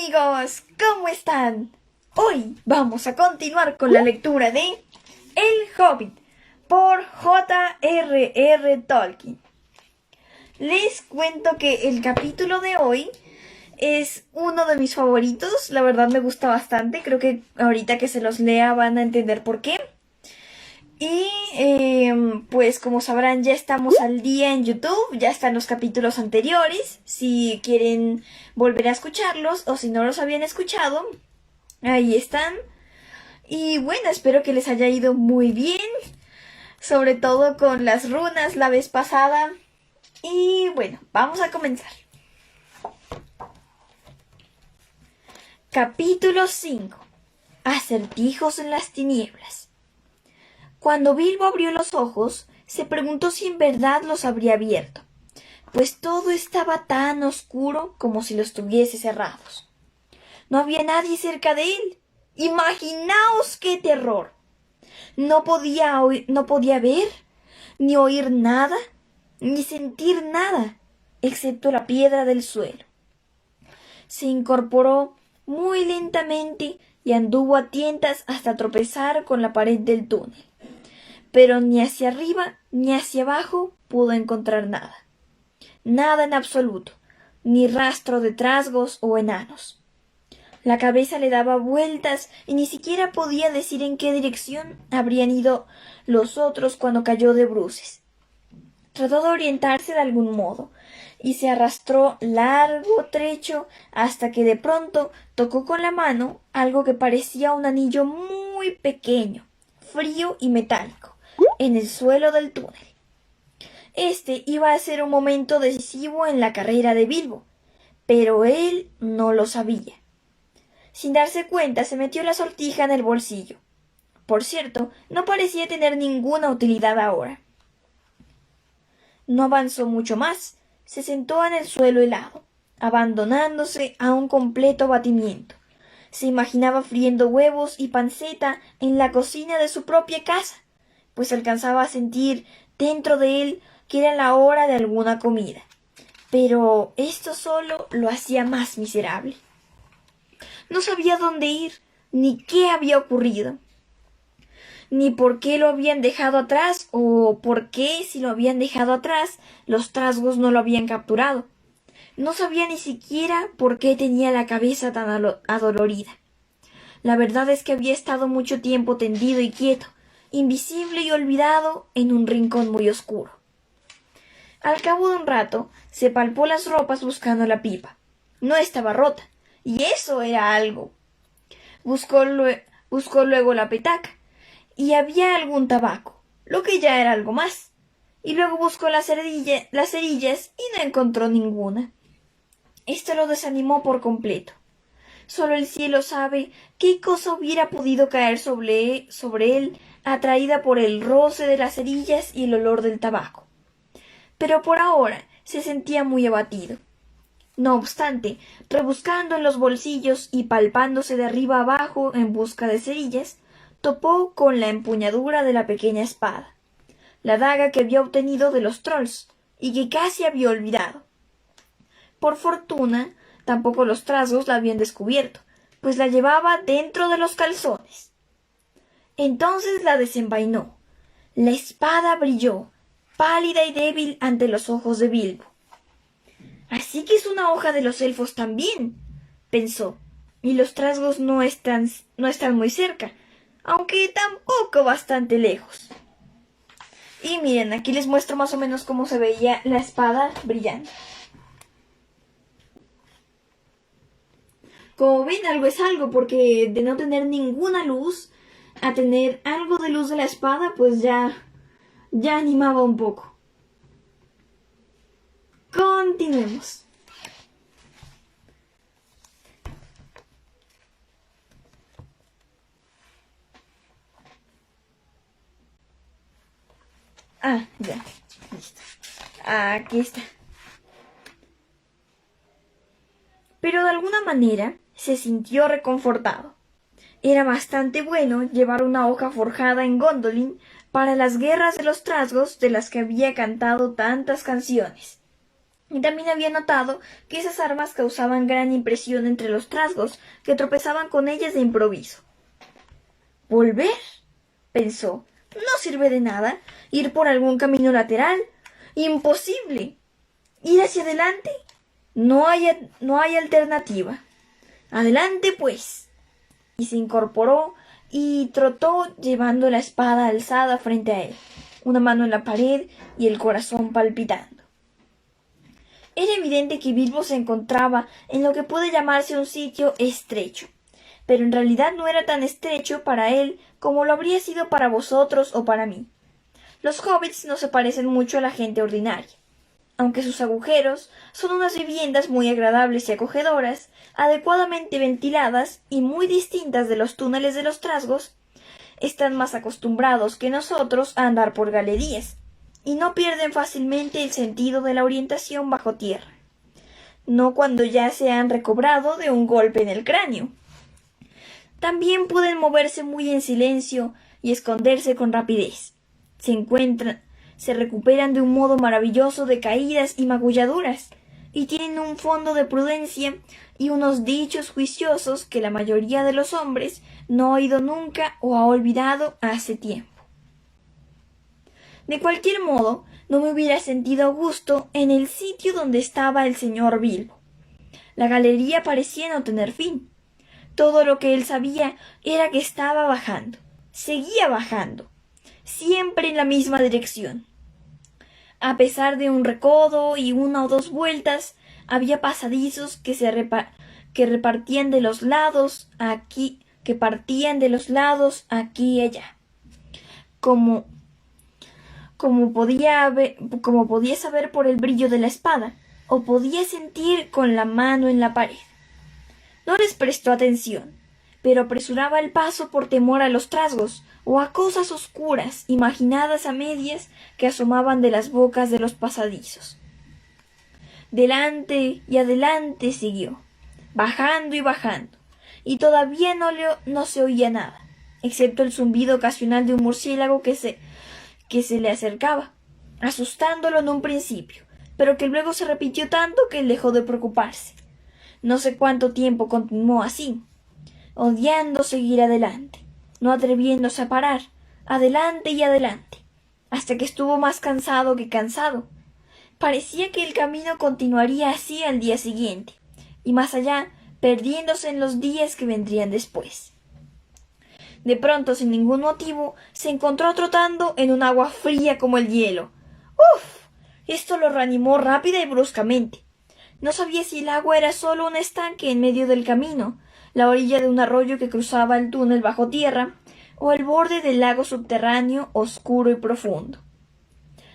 amigos, ¿cómo están? Hoy vamos a continuar con la lectura de El Hobbit por J.R.R. Tolkien. Les cuento que el capítulo de hoy es uno de mis favoritos, la verdad me gusta bastante, creo que ahorita que se los lea van a entender por qué. Y pues como sabrán ya estamos al día en YouTube, ya están los capítulos anteriores, si quieren volver a escucharlos o si no los habían escuchado, ahí están. Y bueno, espero que les haya ido muy bien, sobre todo con las runas la vez pasada. Y bueno, vamos a comenzar. Capítulo 5. Acertijos en las tinieblas. Cuando Bilbo abrió los ojos, se preguntó si en verdad los habría abierto, pues todo estaba tan oscuro como si los tuviese cerrados. No había nadie cerca de él. ¡Imaginaos qué terror! No podía ver, ni oír nada, ni sentir nada, excepto la piedra del suelo. Se incorporó muy lentamente y anduvo a tientas hasta tropezar con la pared del túnel. Pero ni hacia arriba ni hacia abajo pudo encontrar nada. Nada en absoluto, ni rastro de trasgos o enanos. La cabeza le daba vueltas y ni siquiera podía decir en qué dirección habrían ido los otros cuando cayó de bruces. Trató de orientarse de algún modo y se arrastró largo trecho hasta que de pronto tocó con la mano algo que parecía un anillo muy pequeño, frío y metálico, en el suelo del túnel. Este iba a ser un momento decisivo en la carrera de Bilbo, pero él no lo sabía. Sin darse cuenta, se metió la sortija en el bolsillo. Por cierto, no parecía tener ninguna utilidad ahora. No avanzó mucho más. Se sentó en el suelo helado, abandonándose a un completo abatimiento. Se imaginaba friendo huevos y panceta en la cocina de su propia casa, pues alcanzaba a sentir dentro de él que era la hora de alguna comida. Pero esto solo lo hacía más miserable. No sabía dónde ir, ni qué había ocurrido, ni por qué lo habían dejado atrás, o por qué, si lo habían dejado atrás, los trasgos no lo habían capturado. No sabía ni siquiera por qué tenía la cabeza tan adolorida. La verdad es que había estado mucho tiempo tendido y quieto, invisible y olvidado en un rincón muy oscuro. Al cabo de un rato, se palpó las ropas buscando la pipa. No estaba rota, y eso era algo. Buscó luego la petaca, y había algún tabaco, lo que ya era algo más. Y luego buscó las cerillas y no encontró ninguna. Esto lo desanimó por completo. Solo el cielo sabe qué cosa hubiera podido caer sobre él, atraída por el roce de las cerillas y el olor del tabaco. Pero por ahora se sentía muy abatido. No obstante, rebuscando en los bolsillos y palpándose de arriba abajo en busca de cerillas, topó con la empuñadura de la pequeña espada, la daga que había obtenido de los trolls y que casi había olvidado. Por fortuna, tampoco los trasgos la habían descubierto, pues la llevaba dentro de los calzones. Entonces la desenvainó. La espada brilló, pálida y débil ante los ojos de Bilbo. «Así que es una hoja de los elfos también», pensó, «y los trasgos no están muy cerca, aunque tampoco bastante lejos». Y miren, aquí les muestro más o menos cómo se veía la espada brillando. Como ven, algo es algo, porque de no tener ninguna luz a tener algo de luz de la espada, pues ya animaba un poco. Continuemos. Ya, listo. Aquí está. Pero de alguna manera se sintió reconfortado. Era bastante bueno llevar una hoja forjada en Gondolin para las guerras de los trasgos de las que había cantado tantas canciones. Y también había notado que esas armas causaban gran impresión entre los trasgos, que tropezaban con ellas de improviso. «¿Volver?», pensó. «No sirve de nada ir por algún camino lateral. ¡Imposible! ¿Ir hacia adelante? No hay alternativa. Adelante, pues». Y se incorporó y trotó llevando la espada alzada frente a él, una mano en la pared y el corazón palpitando. Era evidente que Bilbo se encontraba en lo que puede llamarse un sitio estrecho, pero en realidad no era tan estrecho para él como lo habría sido para vosotros o para mí. Los hobbits no se parecen mucho a la gente ordinaria. Aunque sus agujeros son unas viviendas muy agradables y acogedoras, adecuadamente ventiladas y muy distintas de los túneles de los trasgos, están más acostumbrados que nosotros a andar por galerías, y no pierden fácilmente el sentido de la orientación bajo tierra, no cuando ya se han recobrado de un golpe en el cráneo. También pueden moverse muy en silencio y esconderse con rapidez. Se recuperan de un modo maravilloso de caídas y magulladuras, y tienen un fondo de prudencia y unos dichos juiciosos que la mayoría de los hombres no ha oído nunca o ha olvidado hace tiempo. De cualquier modo, no me hubiera sentido a gusto en el sitio donde estaba el señor Bilbo. La galería parecía no tener fin. Todo lo que él sabía era que estaba bajando. Seguía bajando, siempre en la misma dirección. A pesar de un recodo y una o dos vueltas, había pasadizos que repartían de los lados aquí, que partían de los lados aquí y allá. Como podía saber por el brillo de la espada, o podía sentir con la mano en la pared. No les prestó atención, pero apresuraba el paso por temor a los trasgos o a cosas oscuras imaginadas a medias que asomaban de las bocas de los pasadizos. Delante y adelante siguió, bajando y bajando, y todavía no se oía nada, excepto el zumbido ocasional de un murciélago que se le acercaba, asustándolo en un principio, pero que luego se repitió tanto que él dejó de preocuparse. No sé cuánto tiempo continuó así, odiando seguir adelante, no atreviéndose a parar, adelante y adelante, hasta que estuvo más cansado que cansado. Parecía que el camino continuaría así al día siguiente, y más allá, perdiéndose en los días que vendrían después. De pronto, sin ningún motivo, se encontró trotando en un agua fría como el hielo. ¡Uf! Esto lo reanimó rápida y bruscamente. No sabía si el agua era solo un estanque en medio del camino, la orilla de un arroyo que cruzaba el túnel bajo tierra, o el borde del lago subterráneo oscuro y profundo.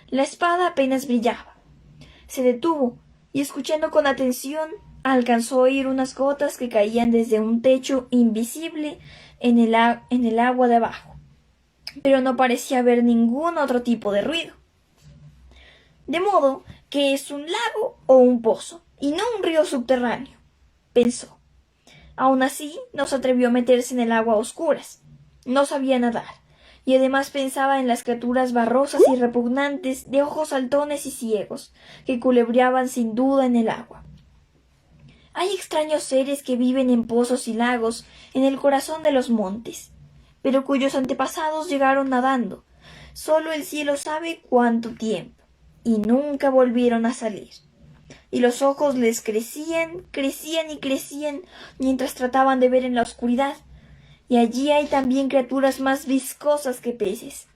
La espada apenas brillaba. Se detuvo y, escuchando con atención, alcanzó a oír unas gotas que caían desde un techo invisible en el agua de abajo, pero no parecía haber ningún otro tipo de ruido. De modo que es un lago o un pozo, y no un río subterráneo, pensó. Aun así, no se atrevió a meterse en el agua a oscuras. No sabía nadar, y además pensaba en las criaturas barrosas y repugnantes de ojos saltones y ciegos, que culebreaban sin duda en el agua. Hay extraños seres que viven en pozos y lagos en el corazón de los montes, pero cuyos antepasados llegaron nadando. Solo el cielo sabe cuánto tiempo, y nunca volvieron a salir. Y los ojos les crecían, crecían y crecían mientras trataban de ver en la oscuridad. Y allí hay también criaturas más viscosas que peces,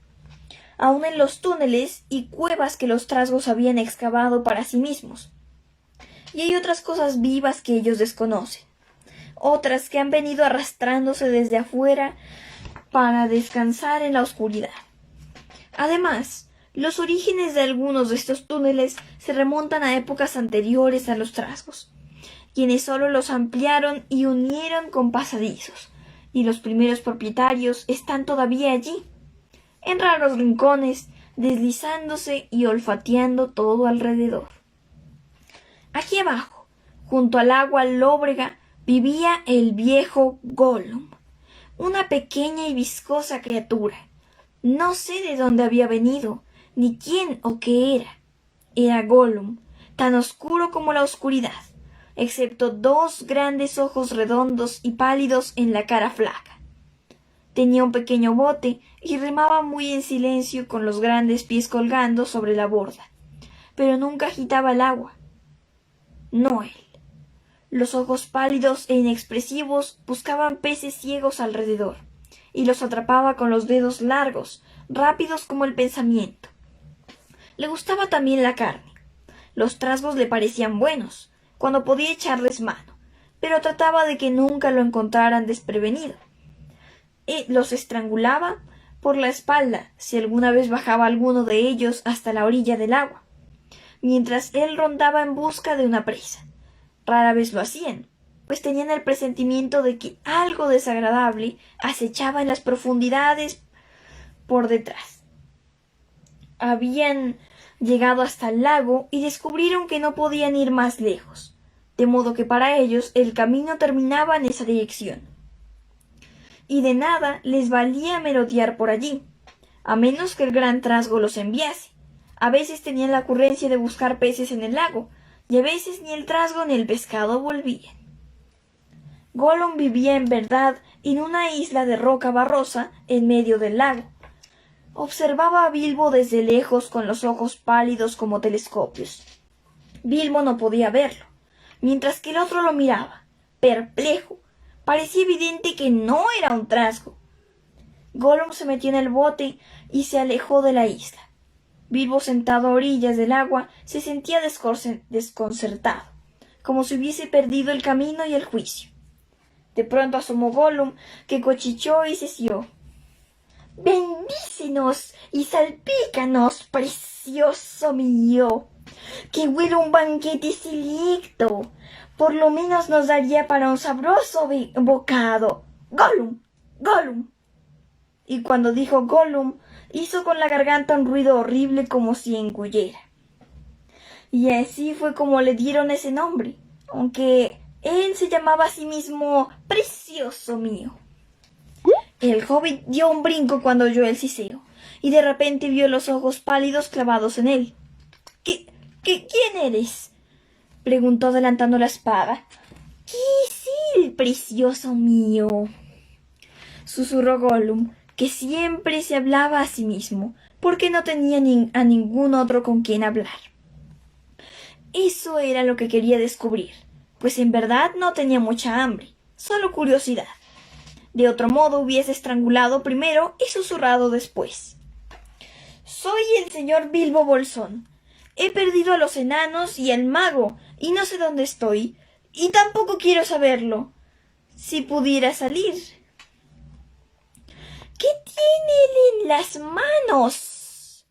aun en los túneles y cuevas que los trasgos habían excavado para sí mismos. Y hay otras cosas vivas que ellos desconocen, otras que han venido arrastrándose desde afuera para descansar en la oscuridad. Además, los orígenes de algunos de estos túneles se remontan a épocas anteriores a los trasgos, quienes solo los ampliaron y unieron con pasadizos, y los primeros propietarios están todavía allí, en raros rincones, deslizándose y olfateando todo alrededor. Aquí abajo, junto al agua lóbrega, vivía el viejo Gollum, una pequeña y viscosa criatura. No sé de dónde había venido, ni quién o qué era. Era Gollum, tan oscuro como la oscuridad, excepto dos grandes ojos redondos y pálidos en la cara flaca. Tenía un pequeño bote y remaba muy en silencio con los grandes pies colgando sobre la borda, pero nunca agitaba el agua. No él. Los ojos pálidos e inexpresivos buscaban peces ciegos alrededor, y los atrapaba con los dedos largos, rápidos como el pensamiento. Le gustaba también la carne. Los trasgos le parecían buenos, cuando podía echarles mano, pero trataba de que nunca lo encontraran desprevenido. Los estrangulaba por la espalda si alguna vez bajaba alguno de ellos hasta la orilla del agua, mientras él rondaba en busca de una presa. Rara vez lo hacían, pues tenían el presentimiento de que algo desagradable acechaba en las profundidades por detrás. Habían llegado hasta el lago y descubrieron que no podían ir más lejos, de modo que para ellos el camino terminaba en esa dirección. Y de nada les valía merodear por allí, a menos que el gran trasgo los enviase. A veces tenían la ocurrencia de buscar peces en el lago, y a veces ni el trasgo ni el pescado volvían. Gollum vivía en verdad en una isla de roca barrosa en medio del lago. Observaba a Bilbo desde lejos con los ojos pálidos como telescopios. Bilbo no podía verlo, mientras que el otro lo miraba, perplejo. Parecía evidente que no era un trasgo. Gollum se metió en el bote y se alejó de la isla. Bilbo, sentado a orillas del agua, se sentía desconcertado, como si hubiese perdido el camino y el juicio. De pronto asomó Gollum, que cuchicheó y cesió. «Bendícenos y salpícanos, precioso mío, que huele un banquete selecto. Por lo menos nos daría para un sabroso bocado. Gollum, Gollum». Y cuando dijo Gollum, hizo con la garganta un ruido horrible como si engullera. Y así fue como le dieron ese nombre, aunque él se llamaba a sí mismo Precioso mío. El hobbit dio un brinco cuando oyó el siseo, y de repente vio los ojos pálidos clavados en él. ¿Quién eres?», preguntó adelantando la espada. «¿Qué es él, precioso mío?», susurró Gollum, que siempre se hablaba a sí mismo, porque no tenía a ningún otro con quien hablar. Eso era lo que quería descubrir, pues en verdad no tenía mucha hambre, solo curiosidad. De otro modo hubiese estrangulado primero y susurrado después. «Soy el señor Bilbo Bolsón. He perdido a los enanos y al mago, y no sé dónde estoy, y tampoco quiero saberlo. Si pudiera salir». «¿Qué tiene él en las manos?»,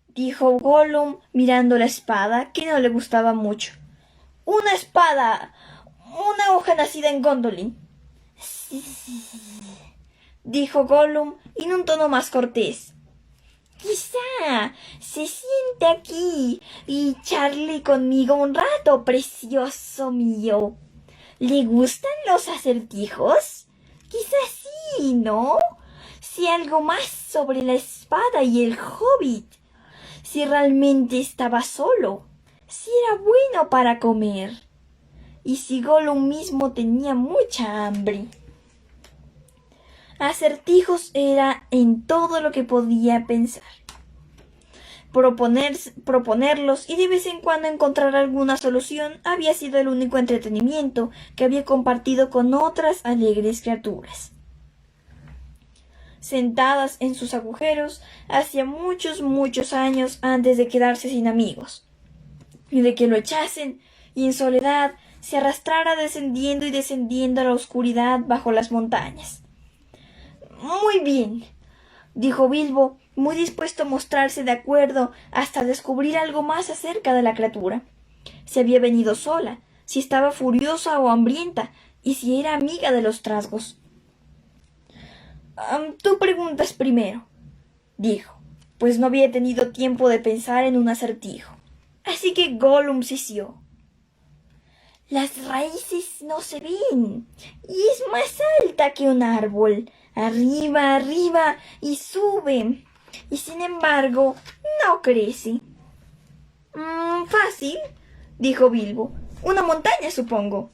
dijo Gollum mirando la espada, que no le gustaba mucho. «Una espada, una hoja nacida en Gondolin». «Sí», dijo Gollum en un tono más cortés. «Quizá se siente aquí y charle conmigo un rato, precioso mío. ¿Le gustan los acertijos? Quizá sí, ¿no? Si algo más sobre la espada y el hobbit. Si realmente estaba solo. Si era bueno para comer. Y si Gollum mismo tenía mucha hambre». Acertijos era en todo lo que podía pensar. Proponerlos y de vez en cuando encontrar alguna solución había sido el único entretenimiento que había compartido con otras alegres criaturas. Sentadas en sus agujeros hacía muchos años antes de quedarse sin amigos, y de que lo echasen, y en soledad se arrastrara descendiendo y descendiendo a la oscuridad bajo las montañas. «Muy bien», dijo Bilbo, muy dispuesto a mostrarse de acuerdo hasta descubrir algo más acerca de la criatura. Si había venido sola, si estaba furiosa o hambrienta, y si era amiga de los trasgos. «Tú preguntas primero», dijo, pues no había tenido tiempo de pensar en un acertijo. Así que Gollum sisió. «Las raíces no se ven, y es más alta que un árbol. Arriba, y sube, y sin embargo no crece». «Fácil», dijo Bilbo. Una montaña, supongo.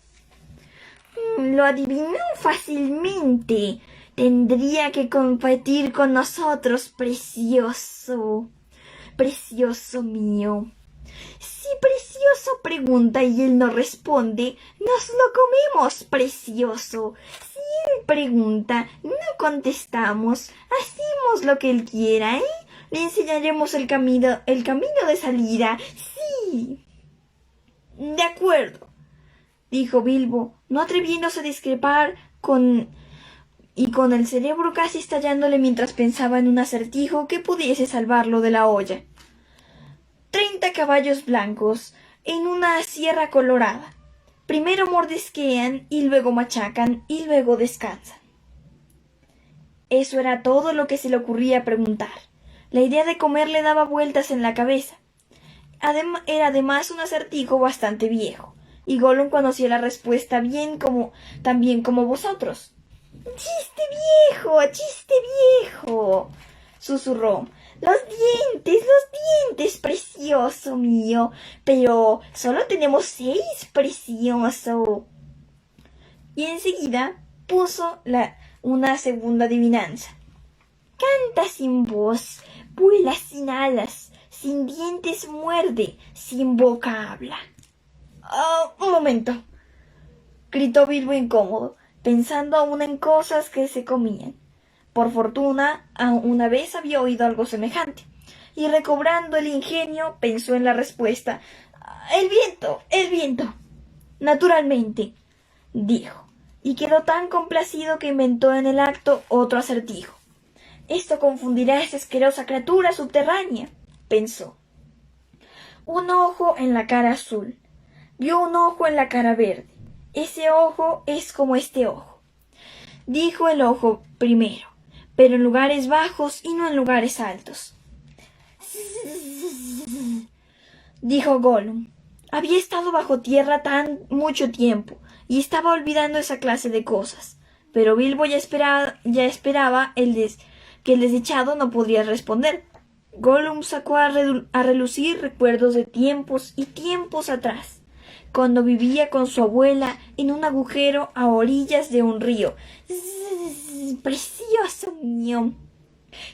Lo adivinó fácilmente. Tendría que competir con nosotros, precioso. Precioso mío. Si Precioso pregunta y él no responde, nos lo comemos, Precioso. Si él pregunta, no contestamos. Hacemos lo que él quiera, ¿eh? Le enseñaremos el camino de salida. Sí. De acuerdo, dijo Bilbo, no atreviéndose a discrepar con el cerebro casi estallándole mientras pensaba en un acertijo que pudiese salvarlo de la olla. 30 caballos blancos en una sierra colorada. Primero mordisquean y luego machacan y luego descansan. Eso era todo lo que se le ocurría preguntar. La idea de comer le daba vueltas en la cabeza. Era además un acertijo bastante viejo, y Gollum conocía la respuesta tan bien como vosotros. ¡Chiste chiste viejo! Susurró. Los dientes, precioso mío. Pero solo tenemos 6, precioso. Y enseguida puso una segunda adivinanza. Canta sin voz, vuela sin alas, sin dientes muerde, sin boca habla. Un momento, gritó Bilbo incómodo, pensando aún en cosas que se comían. Por fortuna, una vez había oído algo semejante, y recobrando el ingenio, pensó en la respuesta. El viento. Naturalmente, dijo, y quedó tan complacido que inventó en el acto otro acertijo. Esto confundirá a esa asquerosa criatura subterránea, pensó. Un ojo en la cara azul. Vio un ojo en la cara verde. Ese ojo es como este ojo. Dijo el ojo primero, pero en lugares bajos y no en lugares altos. Dijo Gollum. Había estado bajo tierra tan mucho tiempo y estaba olvidando esa clase de cosas. Pero Bilbo ya esperaba que el desdichado no podría responder. Gollum sacó a relucir recuerdos de tiempos y tiempos atrás, cuando vivía con su abuela en un agujero a orillas de un río. Precioso mío.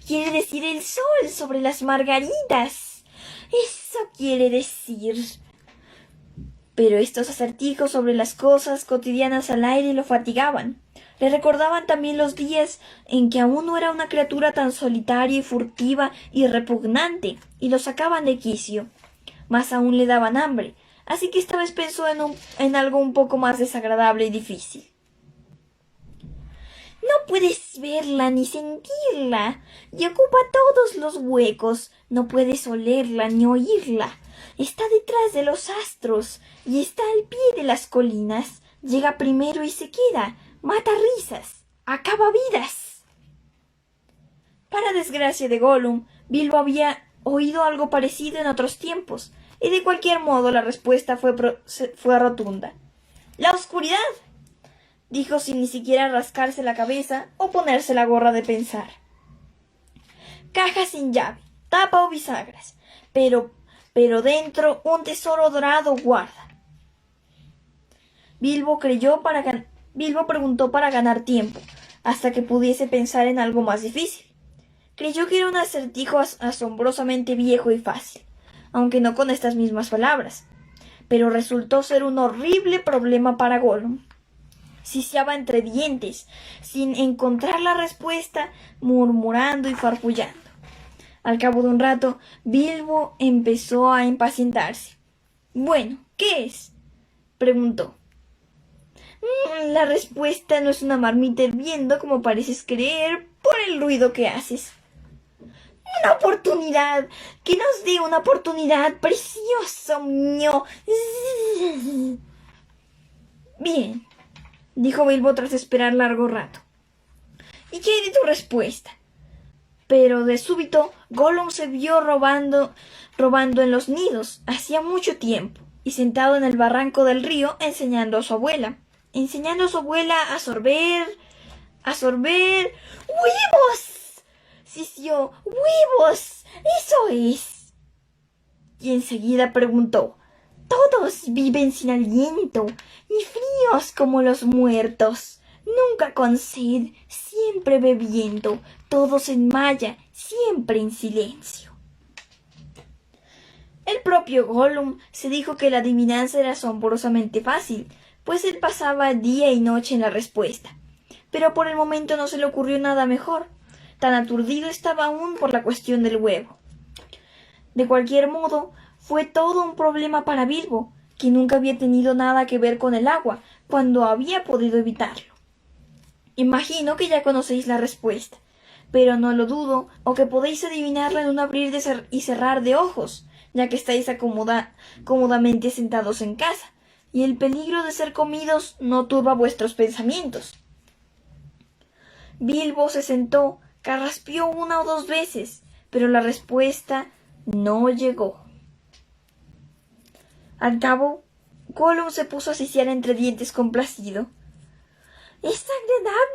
Quiere decir el sol sobre las margaritas. Eso quiere decir. Pero estos acertijos sobre las cosas cotidianas al aire lo fatigaban. Le recordaban también los días en que aún no era una criatura tan solitaria y furtiva y repugnante, y lo sacaban de quicio. Más aún le daban hambre, así que esta vez pensó en algo un poco más desagradable y difícil. No puedes verla ni sentirla, y ocupa todos los huecos. No puedes olerla ni oírla. Está detrás de los astros y está al pie de las colinas. Llega primero y se queda. Mata risas. Acaba vidas. Para desgracia de Gollum, Bilbo había oído algo parecido en otros tiempos, y de cualquier modo la respuesta fue rotunda. La oscuridad, dijo sin ni siquiera rascarse la cabeza o ponerse la gorra de pensar. Caja sin llave, tapa o bisagras, pero dentro un tesoro dorado guarda. Bilbo preguntó para ganar tiempo, hasta que pudiese pensar en algo más difícil. Creyó que era un acertijo asombrosamente viejo y fácil, aunque no con estas mismas palabras, pero resultó ser un horrible problema para Gollum. Siseaba entre dientes, sin encontrar la respuesta, murmurando y farfullando. Al cabo de un rato, Bilbo empezó a impacientarse. «Bueno, ¿qué es?», preguntó. «La respuesta no es una marmita hirviendo como pareces creer por el ruido que haces». «Una oportunidad, que nos dé una oportunidad, precioso mío». «Bien», dijo Bilbo tras esperar largo rato. «¿Y qué hay de tu respuesta?». Pero de súbito Gollum se vio robando en los nidos hacía mucho tiempo, y sentado en el barranco del río enseñando a su abuela a sorber. «¡Huevos!», sisió. «¡Huevos! ¡Eso es!». Y enseguida preguntó: Todos viven sin aliento y fríos como los muertos. Nunca con sed, siempre bebiendo. Todos en malla, siempre en silencio. El propio Gollum se dijo que la adivinanza era asombrosamente fácil, pues él pasaba día y noche en la respuesta. Pero por el momento no se le ocurrió nada mejor. Tan aturdido estaba aún por la cuestión del huevo. De cualquier modo, fue todo un problema para Bilbo, que nunca había tenido nada que ver con el agua, cuando había podido evitarlo. Imagino que ya conocéis la respuesta, pero no lo dudo, o que podéis adivinarla en un abrir y cerrar de ojos, ya que estáis cómodamente sentados en casa, y el peligro de ser comidos no turba vuestros pensamientos. Bilbo se sentó, carraspeó una o dos veces, pero la respuesta no llegó. Al cabo, Gollum se puso a sisear entre dientes complacido. «Es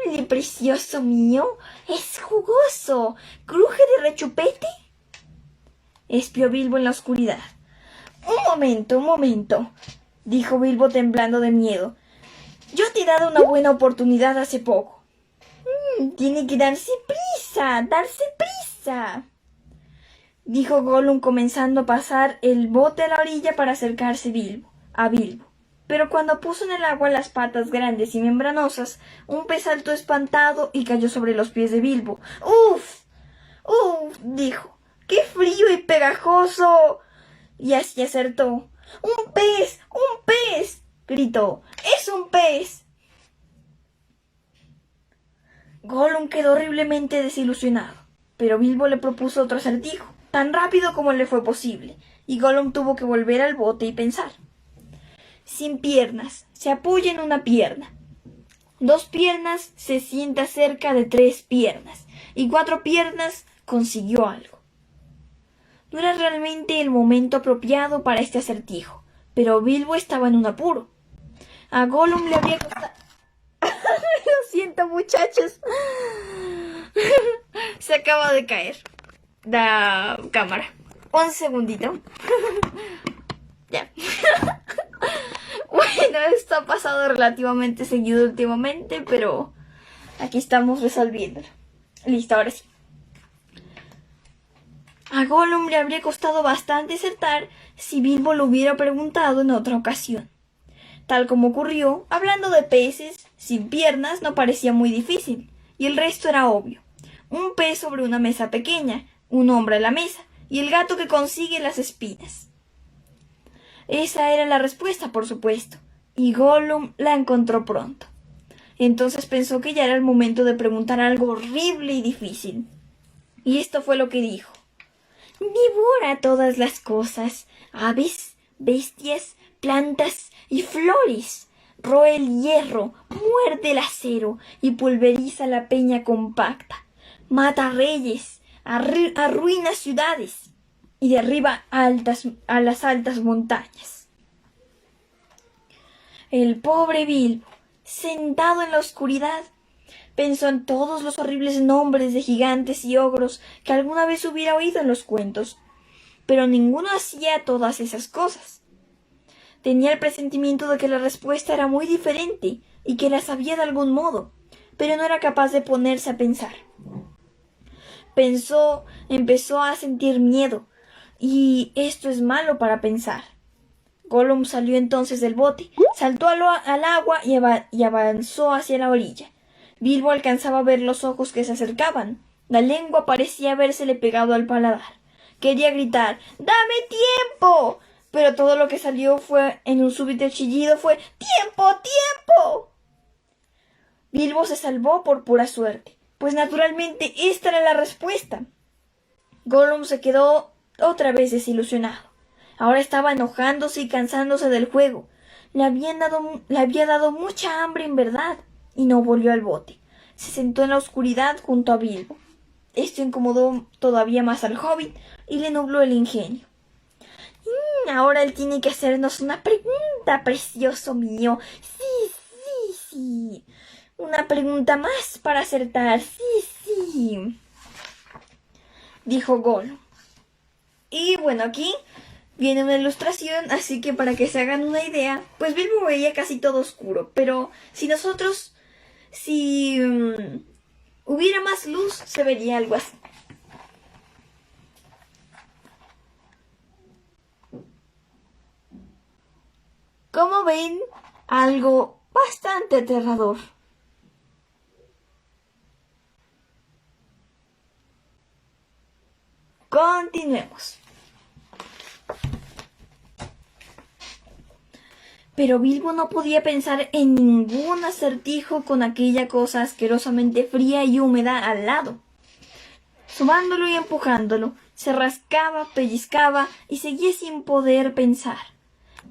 agradable, precioso mío. Es jugoso. ¿Cruje de rechupete?» espió Bilbo en la oscuridad. Un momento», dijo Bilbo temblando de miedo. «Yo te he dado una buena oportunidad hace poco». «Tiene que darse prisa», dijo Gollum comenzando a pasar el bote a la orilla para acercarse a Bilbo. Pero cuando puso en el agua las patas grandes y membranosas, un pez saltó espantado y cayó sobre los pies de Bilbo. «¡Uf! ¡Uf!», dijo. «¡Qué frío y pegajoso!». Y así acertó. «¡Un pez! ¡Un pez!», gritó. «¡Es un pez!». Gollum quedó horriblemente desilusionado, pero Bilbo le propuso otro acertijo, tan rápido como le fue posible, y Gollum tuvo que volver al bote y pensar. Sin piernas, se apoya en una pierna. 2 piernas se sienta cerca de 3 piernas, y 4 piernas consiguió algo. No era realmente el momento apropiado para este acertijo, pero Bilbo estaba en un apuro. A Gollum le habría costado... Lo siento, muchachos. Se acaba de caer la cámara. Un segundito. Ya. Bueno, esto ha pasado relativamente seguido últimamente, pero aquí estamos resolviéndolo. Listo, ahora sí. A Gollum le habría costado bastante acertar si Bilbo lo hubiera preguntado en otra ocasión. Tal como ocurrió, hablando de peces sin piernas no parecía muy difícil, y el resto era obvio. Un pez sobre una mesa pequeña, un hombre a la mesa, y el gato que consigue las espinas. Esa era la respuesta, por supuesto, y Gollum la encontró pronto. Entonces pensó que ya era el momento de preguntar algo horrible y difícil. Y esto fue lo que dijo. «Devora todas las cosas, aves, bestias, plantas y flores. Roe el hierro, muerde el acero y pulveriza la peña compacta. Mata reyes, arruina ciudades y derriba a las altas montañas». El pobre Bilbo, sentado en la oscuridad, pensó en todos los horribles nombres de gigantes y ogros que alguna vez hubiera oído en los cuentos, pero ninguno hacía todas esas cosas. Tenía el presentimiento de que la respuesta era muy diferente y que la sabía de algún modo, pero no era capaz de ponerse a pensar. Empezó a sentir miedo, y esto es malo para pensar. Gollum salió entonces del bote, saltó al agua y avanzó hacia la orilla. Bilbo alcanzaba a ver los ojos que se acercaban. La lengua parecía habérsele pegado al paladar. Quería gritar «¡Dame tiempo!», pero todo lo que salió en un súbito chillido fue «¡Tiempo! ¡Tiempo!». Bilbo se salvó por pura suerte, pues naturalmente esta era la respuesta. Gollum se quedó otra vez desilusionado. Ahora estaba enojándose y cansándose del juego. Le había dado mucha hambre en verdad, y no volvió al bote. Se sentó en la oscuridad junto a Bilbo. Esto incomodó todavía más al hobbit y le nubló el ingenio. Ahora él tiene que hacernos una pregunta, precioso mío. Sí. Una pregunta más para acertar. Sí, dijo Gollum. Y bueno, aquí viene una ilustración, así que para que se hagan una idea, pues Bilbo veía casi todo oscuro, pero si hubiera más luz, se vería algo así. Como ven, algo bastante aterrador. Continuemos. Pero Bilbo no podía pensar en ningún acertijo con aquella cosa asquerosamente fría y húmeda al lado. Subándolo y empujándolo, se rascaba, pellizcaba y seguía sin poder pensar.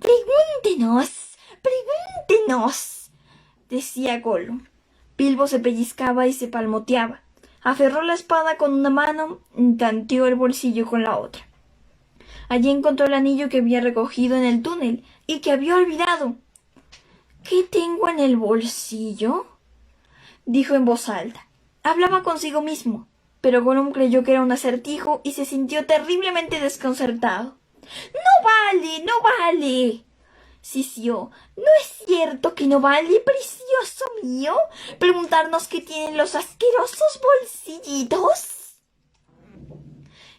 «Pregúntenos, pregúntenos», decía Gollum. Bilbo se pellizcaba y se palmoteaba. Aferró la espada con una mano y tanteó el bolsillo con la otra. Allí encontró el anillo que había recogido en el túnel y que había olvidado. «¿Qué tengo en el bolsillo?», dijo en voz alta. Hablaba consigo mismo, pero Gollum creyó que era un acertijo y se sintió terriblemente desconcertado. «¡No vale! ¡No vale!», sisió. «¿No es cierto que no vale, precioso mío, preguntarnos qué tienen los asquerosos bolsillitos?»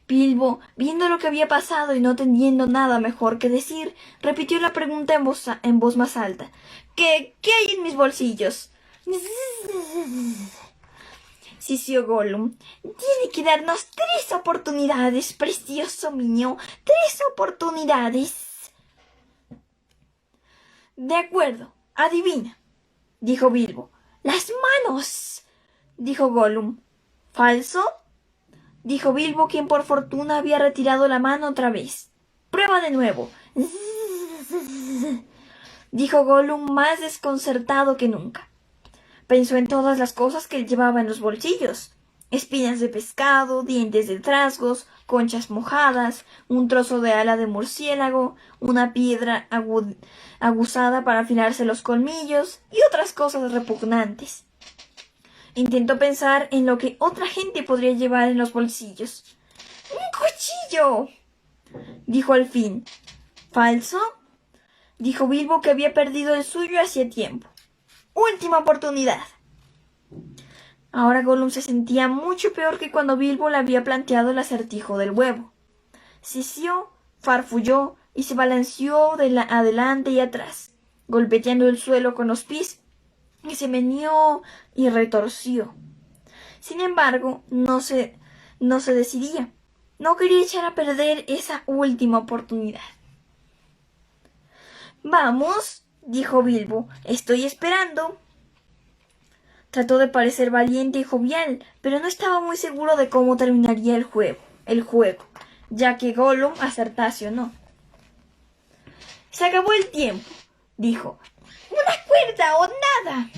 Bilbo, viendo lo que había pasado y no teniendo nada mejor que decir, repitió la pregunta en voz más alta. ¿Qué hay en mis bolsillos? Sisió Gollum. «Tiene que darnos 3 oportunidades, precioso mío. 3 oportunidades. «De acuerdo, adivina», dijo Bilbo. «Las manos», dijo Gollum. «¿Falso?», dijo Bilbo, quien por fortuna había retirado la mano otra vez. «Prueba de nuevo», dijo Gollum, más desconcertado que nunca. Pensó en todas las cosas que él llevaba en los bolsillos: espinas de pescado, dientes de trasgos, conchas mojadas, un trozo de ala de murciélago, una piedra aguzada para afilarse los colmillos y otras cosas repugnantes. Intentó pensar en lo que otra gente podría llevar en los bolsillos. «¡Un cuchillo!», dijo al fin. «¿Falso?», dijo Bilbo, que había perdido el suyo hacía tiempo. «Última oportunidad». Ahora Gollum se sentía mucho peor que cuando Bilbo le había planteado el acertijo del huevo. Sisió, farfulló y se balanceó adelante y atrás, golpeteando el suelo con los pies, y se meneó y retorció. Sin embargo, no se decidía. No quería echar a perder esa última oportunidad. «Vamos», dijo Bilbo, «estoy esperando». Trató de parecer valiente y jovial, pero no estaba muy seguro de cómo terminaría el juego, ya que Gollum acertase o no. «Se acabó el tiempo», dijo. «¡Una cuerda o nada!»,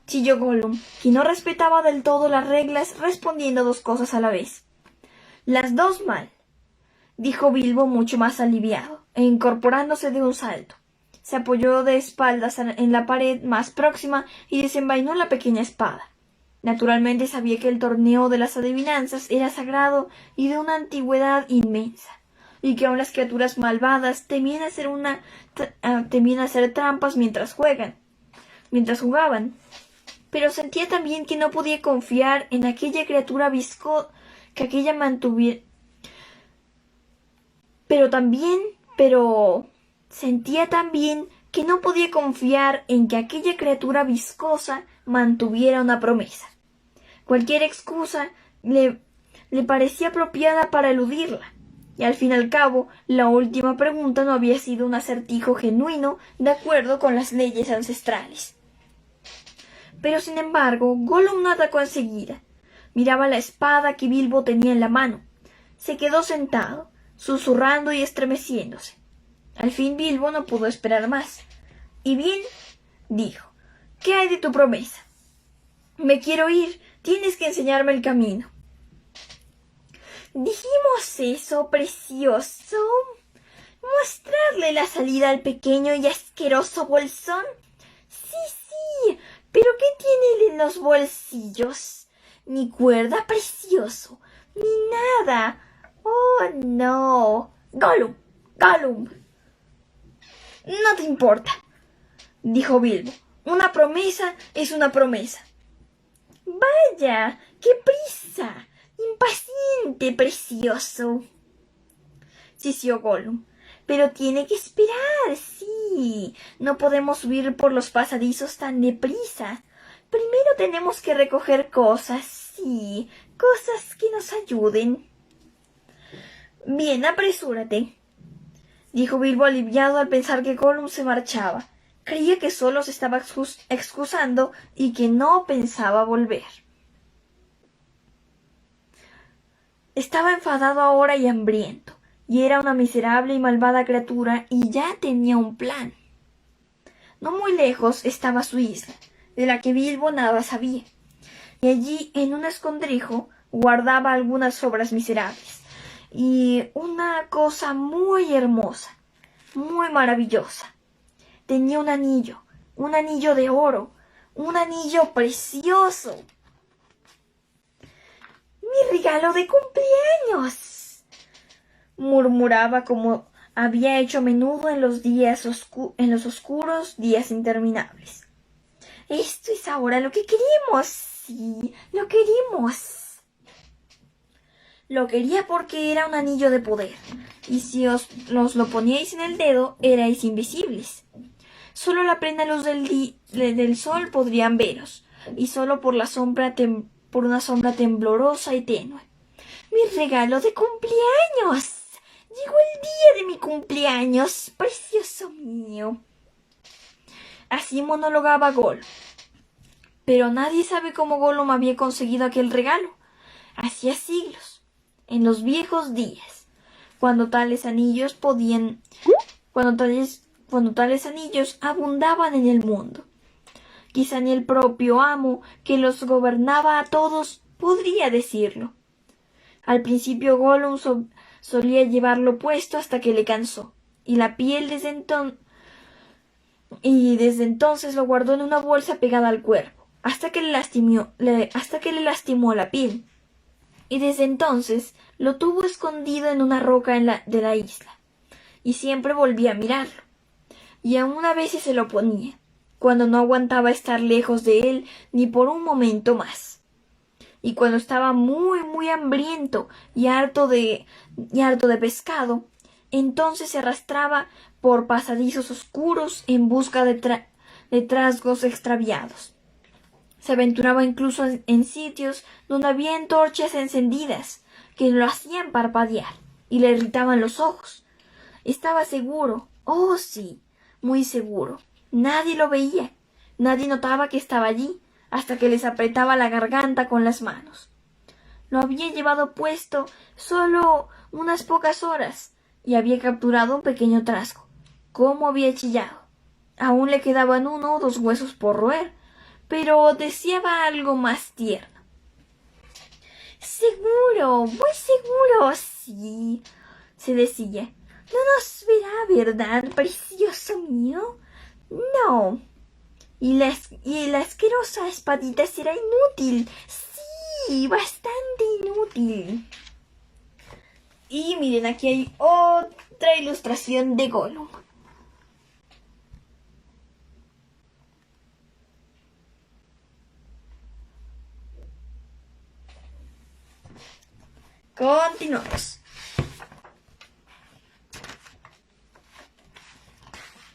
chilló Gollum, quien no respetaba del todo las reglas, respondiendo 2 cosas a la vez. «Las 2 mal», dijo Bilbo, mucho más aliviado, e incorporándose de un salto. Se apoyó de espaldas en la pared más próxima y desenvainó la pequeña espada. Naturalmente sabía que el torneo de las adivinanzas era sagrado y de una antigüedad inmensa, y que aun las criaturas malvadas temían hacer trampas mientras jugaban. Pero sentía también que no podía confiar en aquella criatura sentía también que no podía confiar en que aquella criatura viscosa mantuviera una promesa. Cualquier excusa le parecía apropiada para eludirla, y al fin y al cabo, la última pregunta no había sido un acertijo genuino de acuerdo con las leyes ancestrales. Pero sin embargo, Gollum no atacó enseguida. Miraba la espada que Bilbo tenía en la mano. Se quedó sentado, susurrando y estremeciéndose. Al fin Bilbo no pudo esperar más. «Y bien», dijo, «¿qué hay de tu promesa?». «Me quiero ir. Tienes que enseñarme el camino». «¿Dijimos eso, precioso? ¿Mostrarle la salida al pequeño y asqueroso bolsón? Sí, pero ¿qué tiene él en los bolsillos? Ni cuerda, precioso, ni nada. Oh, no. Gollum, Gollum. No te importa, dijo Bilbo. Una promesa es una promesa. Vaya, qué prisa. Impaciente, precioso, sisió Gollum. Pero tiene que esperar, sí. No podemos subir por los pasadizos tan deprisa. Primero tenemos que recoger cosas, sí, cosas que nos ayuden. Bien, apresúrate, dijo Bilbo aliviado al pensar que Gollum se marchaba. Creía que solo se estaba excusando y que no pensaba volver. Estaba enfadado ahora y hambriento, y era una miserable y malvada criatura, y ya tenía un plan. No muy lejos estaba su isla, de la que Bilbo nada sabía, y allí en un escondrijo guardaba algunas obras miserables, y una cosa muy hermosa, muy maravillosa. Tenía un anillo de oro, un anillo precioso. ¡Mi regalo de cumpleaños!, murmuraba como había hecho a menudo en los oscuros días interminables. Esto es ahora lo que queríamos, sí, lo queríamos. Lo quería porque era un anillo de poder, y si os lo poníais en el dedo, erais invisibles. Solo a la plena luz del sol podrían veros, y solo por una sombra temblorosa y tenue. ¡Mi regalo de cumpleaños! Llegó el día de mi cumpleaños, precioso mío. Así monologaba Gollum. Pero nadie sabe cómo Gollum había conseguido aquel regalo. Hacía siglos, en los viejos días, cuando tales anillos abundaban en el mundo. Quizá ni el propio amo, que los gobernaba a todos, podría decirlo. Al principio Gollum solía llevarlo puesto hasta que le cansó, y la piel desde entonces lo guardó en una bolsa pegada al cuerpo, hasta que le lastimó la piel, y desde entonces lo tuvo escondido en una roca de la isla, y siempre volvía a mirarlo, y aun a veces se lo ponía, cuando no aguantaba estar lejos de él ni por un momento más. Y cuando estaba muy, muy hambriento y harto de pescado, entonces se arrastraba por pasadizos oscuros en busca de trasgos extraviados. Se aventuraba incluso en sitios donde había antorchas encendidas que lo hacían parpadear y le irritaban los ojos. Estaba seguro, oh sí, muy seguro. Nadie lo veía, nadie notaba que estaba allí, hasta que les apretaba la garganta con las manos. Lo había llevado puesto solo unas pocas horas y había capturado un pequeño trasgo. ¡Cómo había chillado! Aún le quedaban 1 o 2 huesos por roer, pero deseaba algo más tierno. Seguro, muy seguro, sí, se decía. No nos verá, ¿verdad, precioso mío? No. Y la asquerosa espadita será inútil. Sí, bastante inútil. Y miren, aquí hay otra ilustración de Gollum. Continuamos.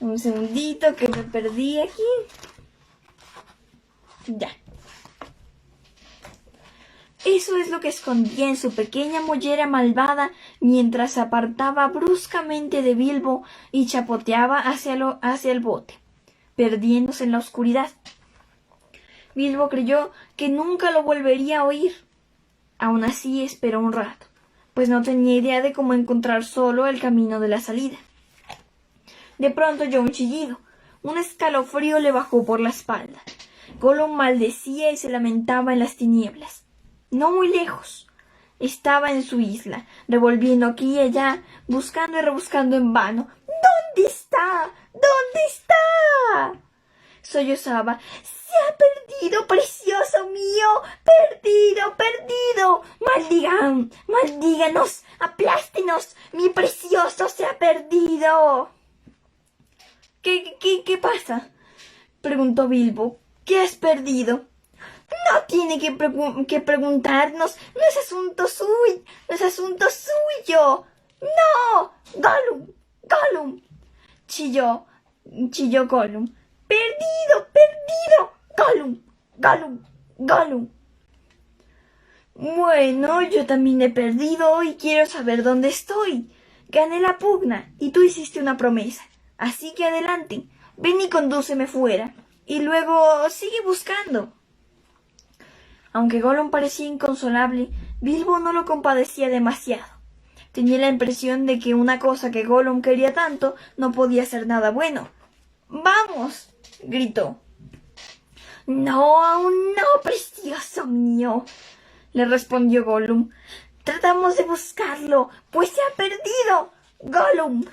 Un segundito que me perdí aquí. Ya. Eso es lo que escondía en su pequeña mollera malvada mientras se apartaba bruscamente de Bilbo y chapoteaba hacia el bote, perdiéndose en la oscuridad. Bilbo creyó que nunca lo volvería a oír. Aún así esperó un rato, pues no tenía idea de cómo encontrar solo el camino de la salida. De pronto oyó un chillido. Un escalofrío le bajó por la espalda. Gollum maldecía y se lamentaba en las tinieblas. No muy lejos. Estaba en su isla, revolviendo aquí y allá, buscando y rebuscando en vano. ¿Dónde está? ¿Dónde está?, sollozaba. ¡Se ha perdido! perdido, precioso mío! ¡Perdido, perdido! ¡Maldigan! ¡Maldíganos! ¡Aplástenos! ¡Mi precioso se ha perdido! ¿Qué pasa?, preguntó Bilbo. ¿Qué has perdido? No tiene que preguntarnos. No es asunto suyo. No es asunto suyo. ¡No! ¡Gollum! ¡Gollum! Chilló Gollum. ¡Perdido! ¡Perdido! ¡Gollum! ¡Gollum! ¡Gollum! Bueno, yo también he perdido y quiero saber dónde estoy. Gané la pugna y tú hiciste una promesa. Así que adelante, ven y condúceme fuera. Y luego sigue buscando. Aunque Gollum parecía inconsolable, Bilbo no lo compadecía demasiado. Tenía la impresión de que una cosa que Gollum quería tanto no podía ser nada bueno. ¡Vamos!, gritó. No, aún no, precioso mío, le respondió Gollum. Tratamos de buscarlo, pues se ha perdido. Gollum.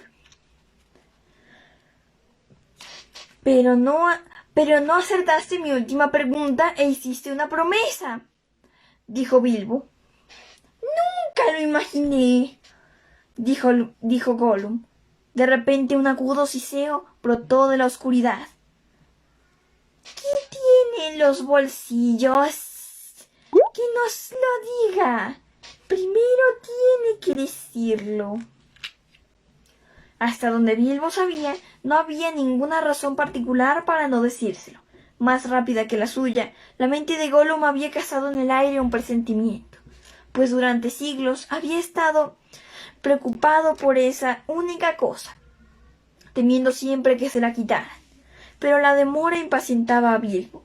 Pero no acertaste mi última pregunta e hiciste una promesa, dijo Bilbo. Nunca lo imaginé, dijo Gollum. De repente un agudo siseo brotó de la oscuridad. ¿Qué tiene en los bolsillos? Que nos lo diga. Primero tiene que decirlo. Hasta donde Bilbo sabía, no había ninguna razón particular para no decírselo. Más rápida que la suya, la mente de Gollum había cazado en el aire un presentimiento, pues durante siglos había estado preocupado por esa única cosa, temiendo siempre que se la quitaran. Pero la demora impacientaba a Bilbo.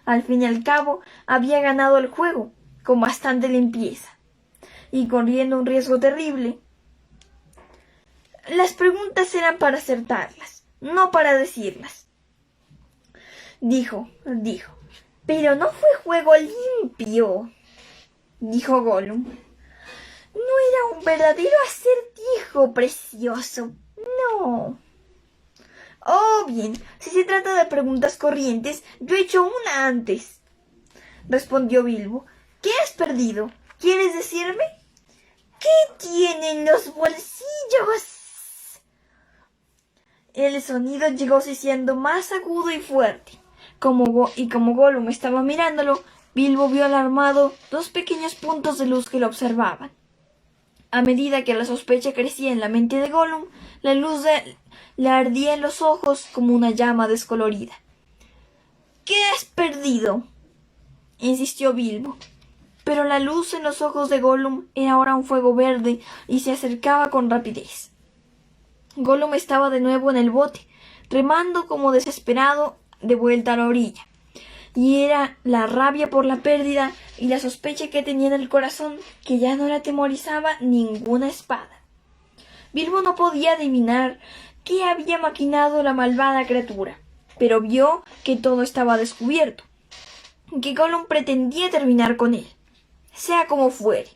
Al fin y al cabo, había ganado el juego, con bastante limpieza, y corriendo un riesgo terrible. Las preguntas eran para acertarlas, no para decirlas. Dijo. Pero no fue juego limpio, dijo Gollum. No era un verdadero acertijo, precioso. No. Oh, bien, si se trata de preguntas corrientes, yo he hecho una antes, respondió Bilbo. ¿Qué has perdido? ¿Quieres decirme? ¿Qué tienen los bolsillos? El sonido llegó siendo más agudo y fuerte. Como Gollum estaba mirándolo, Bilbo vio alarmado dos pequeños puntos de luz que lo observaban. A medida que la sospecha crecía en la mente de Gollum, la luz le ardía en los ojos como una llama descolorida. ¿Qué has perdido?, insistió Bilbo. Pero la luz en los ojos de Gollum era ahora un fuego verde y se acercaba con rapidez. Gollum estaba de nuevo en el bote, remando como desesperado de vuelta a la orilla. Y era la rabia por la pérdida y la sospecha que tenía en el corazón que ya no le atemorizaba ninguna espada. Bilbo no podía adivinar qué había maquinado la malvada criatura, pero vio que todo estaba descubierto, que Gollum pretendía terminar con él, sea como fuere.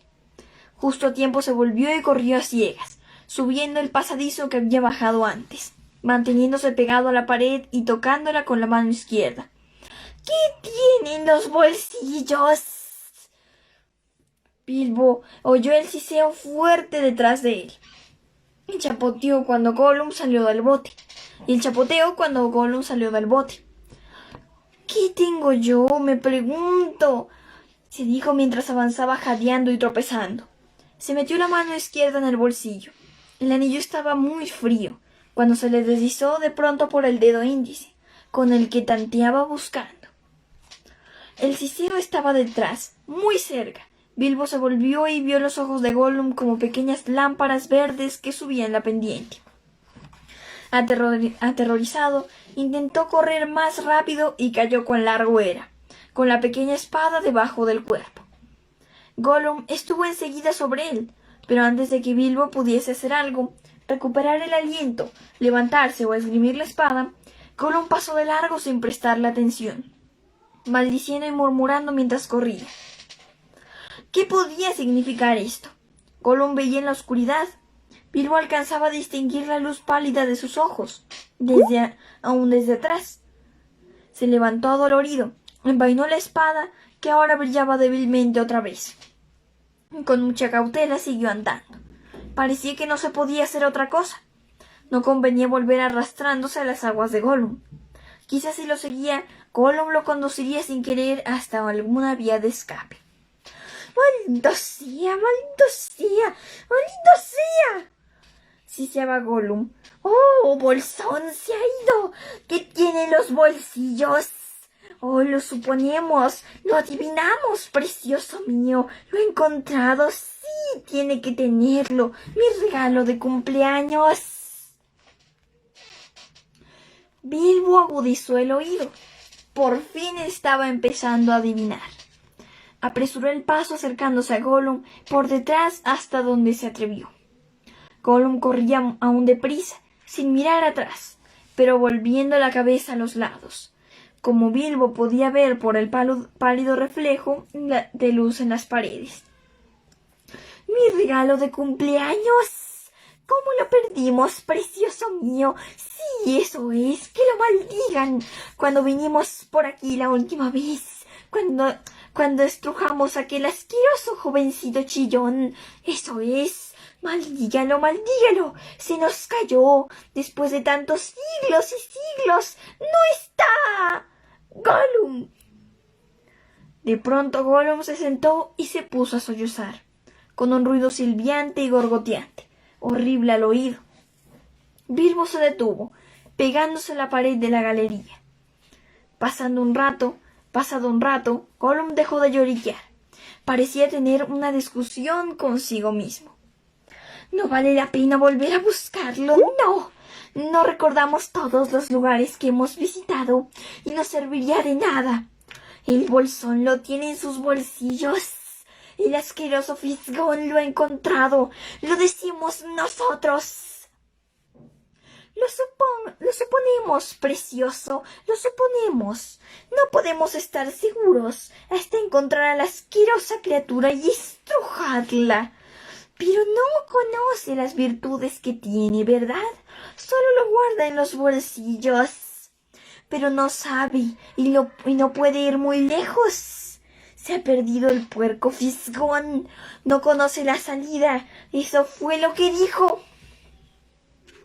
Justo a tiempo se volvió y corrió a ciegas, subiendo el pasadizo que había bajado antes, manteniéndose pegado a la pared y tocándola con la mano izquierda. ¿Qué tienen los bolsillos? Bilbo oyó el siseo fuerte detrás de él. El chapoteo cuando Gollum salió del bote. ¿Qué tengo yo?, me pregunto, se dijo mientras avanzaba jadeando y tropezando. Se metió la mano izquierda en el bolsillo. El anillo estaba muy frío, cuando se le deslizó de pronto por el dedo índice, con el que tanteaba buscando. El siseo estaba detrás, muy cerca. Bilbo se volvió y vio los ojos de Gollum como pequeñas lámparas verdes que subían la pendiente. Aterrorizado, intentó correr más rápido y cayó cuán largo era, con la pequeña espada debajo del cuerpo. Gollum estuvo enseguida sobre él, pero antes de que Bilbo pudiese hacer algo, recuperar el aliento, levantarse o esgrimir la espada, Gollum pasó de largo sin prestarle atención, maldiciendo y murmurando mientras corría. ¿Qué podía significar esto? Gollum veía en la oscuridad. Bilbo alcanzaba a distinguir la luz pálida de sus ojos, aún desde atrás. Se levantó adolorido, envainó la espada, que ahora brillaba débilmente otra vez. Con mucha cautela siguió andando. Parecía que no se podía hacer otra cosa. No convenía volver arrastrándose a las aguas de Gollum. Quizás si lo seguía, Gollum lo conduciría sin querer hasta alguna vía de escape. ¡Maldito sea! ¡Maldito sea! ¡Maldito sea! Siseaba Gollum. ¡Oh, Bolsón se ha ido! ¿Qué tiene en los bolsillos? Oh, lo suponemos, lo adivinamos, precioso mío. Lo he encontrado. Sí, tiene que tenerlo. Mi regalo de cumpleaños. Bilbo agudizó el oído. Por fin estaba empezando a adivinar. Apresuró el paso acercándose a Gollum por detrás hasta donde se atrevió. Gollum corría aún deprisa, sin mirar atrás, pero volviendo la cabeza a los lados, como Bilbo podía ver por el pálido reflejo de luz en las paredes. ¡Mi regalo de cumpleaños! ¿Cómo lo perdimos, precioso mío? Sí, eso es, que lo maldigan. Cuando vinimos por aquí la última vez, cuando estrujamos a aquel asqueroso jovencito chillón, eso es. Maldígalo, maldígalo. Se nos cayó. Después de tantos siglos y siglos. ¡No está! ¡Gollum! De pronto Gollum se sentó y se puso a sollozar, con un ruido silbiante y gorgoteante, horrible al oído. Bilbo se detuvo, pegándose a la pared de la galería. Pasado un rato, Gollum dejó de lloriquear. Parecía tener una discusión consigo mismo. No vale la pena volver a buscarlo, no. No recordamos todos los lugares que hemos visitado y no serviría de nada. El bolsón lo tiene en sus bolsillos. El asqueroso fisgón lo ha encontrado. Lo decimos nosotros. Lo suponemos, precioso, lo suponemos. No podemos estar seguros hasta encontrar a la asquerosa criatura y estrujarla. Pero no conoce las virtudes que tiene, ¿verdad? Solo lo guarda en los bolsillos. Pero no sabe y no puede ir muy lejos. Se ha perdido el puerco fisgón. No conoce la salida. Eso fue lo que dijo.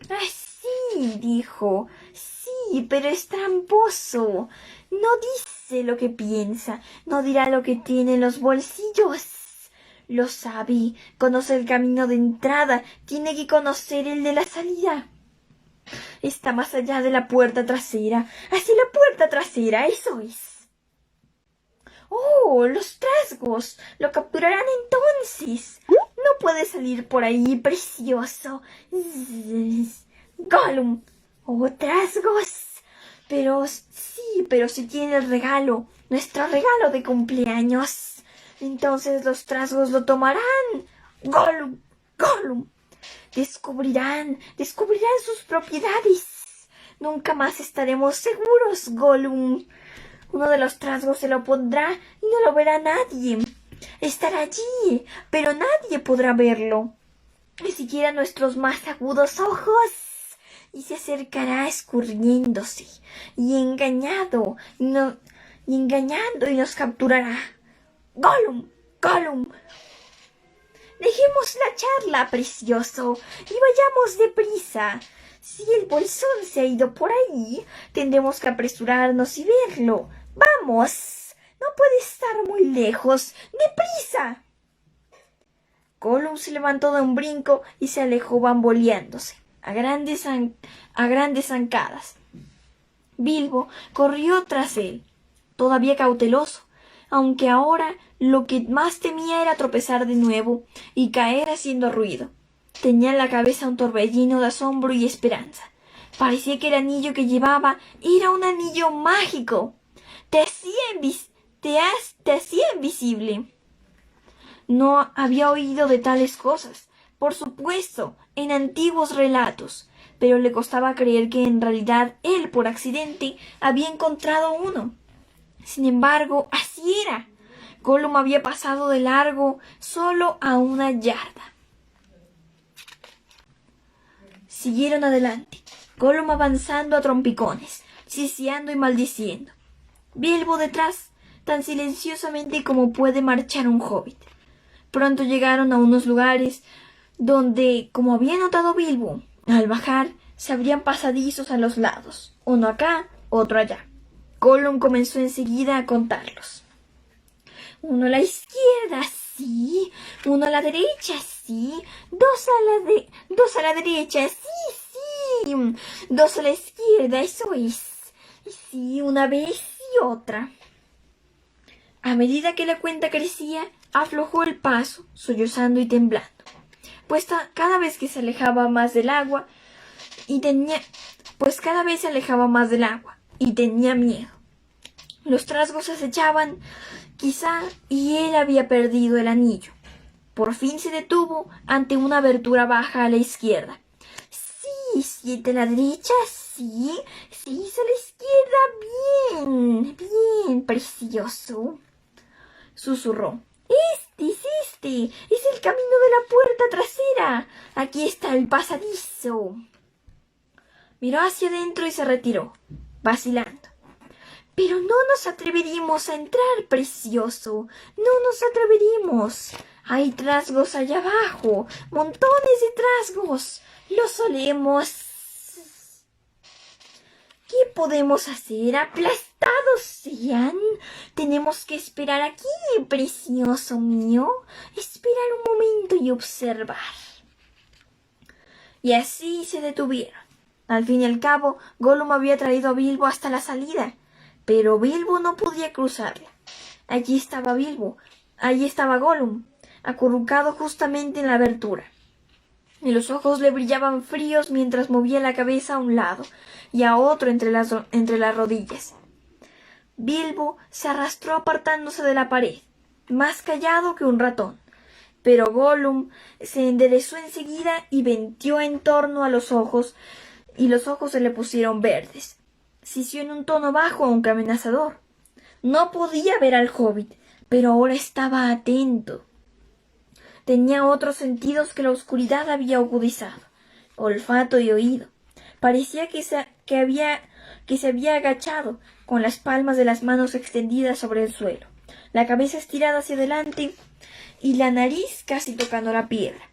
Ah, sí, dijo. Sí, pero es tramposo. No dice lo que piensa. No dirá lo que tiene en los bolsillos. Lo sabe, conoce el camino de entrada, tiene que conocer el de la salida. Está más allá de la puerta trasera, hacia la puerta trasera, eso es. ¡Oh, los trasgos! Lo capturarán entonces. No puede salir por ahí, precioso. Gollum. ¡Oh, trasgos! Pero sí, pero si tiene el regalo, nuestro regalo de cumpleaños. Entonces los trasgos lo tomarán. Gollum, Gollum. Descubrirán sus propiedades. Nunca más estaremos seguros, Gollum. Uno de los trasgos se lo pondrá y no lo verá nadie. Estará allí, pero nadie podrá verlo. Ni siquiera nuestros más agudos ojos. Y se acercará escurriéndose y engañando y nos capturará. Gollum, Gollum. Dejemos la charla, precioso, y vayamos deprisa. Si el bolsón se ha ido por ahí, tendremos que apresurarnos y verlo. ¡Vamos! No puede estar muy lejos. ¡Deprisa! Gollum se levantó de un brinco y se alejó bamboleándose, a grandes zancadas. Bilbo corrió tras él, todavía cauteloso, aunque ahora lo que más temía era tropezar de nuevo y caer haciendo ruido. Tenía en la cabeza un torbellino de asombro y esperanza. Parecía que el anillo que llevaba era un anillo mágico. Te hacía invisible. No había oído de tales cosas, por supuesto, en antiguos relatos, pero le costaba creer que en realidad él, por accidente, había encontrado uno. Sin embargo, así era. Gollum había pasado de largo solo a una yarda. Siguieron adelante, Gollum avanzando a trompicones, siseando y maldiciendo. Bilbo detrás, tan silenciosamente como puede marchar un hobbit. Pronto llegaron a unos lugares donde, como había notado Bilbo, al bajar se abrían pasadizos a los lados, uno acá, otro allá. Gollum comenzó enseguida a contarlos. Uno a la izquierda, sí. Uno a la derecha, sí. Dos a la derecha, sí, sí. Dos a la izquierda, eso es. Y sí, una vez y otra. A medida que la cuenta crecía, aflojó el paso, sollozando y temblando, pues cada vez se alejaba más del agua y tenía miedo. Los trasgos acechaban, quizá, y él había perdido el anillo. Por fin se detuvo ante una abertura baja a la izquierda. Sí, 7 a la derecha, sí, 6 a la izquierda, bien, bien, precioso, susurró. Es el camino de la puerta trasera. Aquí está el pasadizo. Miró hacia adentro y se retiró, vacilando. Pero no nos atreveríamos a entrar, precioso. No nos atreveríamos. Hay trasgos allá abajo. Montones de trasgos. Lo solemos. ¿Qué podemos hacer? ¿Aplastados sean? Tenemos que esperar aquí, precioso mío. Esperar un momento y observar. Y así se detuvieron. Al fin y al cabo, Gollum había traído a Bilbo hasta la salida, pero Bilbo no podía cruzarla. Allí estaba Gollum, acurrucado justamente en la abertura, y los ojos le brillaban fríos mientras movía la cabeza a un lado y a otro entre las rodillas. Bilbo se arrastró apartándose de la pared, más callado que un ratón, pero Gollum se enderezó enseguida y venteó en torno a los ojos, y los ojos se le pusieron verdes. Sisió en un tono bajo aunque amenazador. No podía ver al hobbit, pero ahora estaba atento. Tenía otros sentidos que la oscuridad había agudizado, olfato y oído. Parecía que se había agachado, con las palmas de las manos extendidas sobre el suelo, la cabeza estirada hacia adelante y la nariz casi tocando la piedra.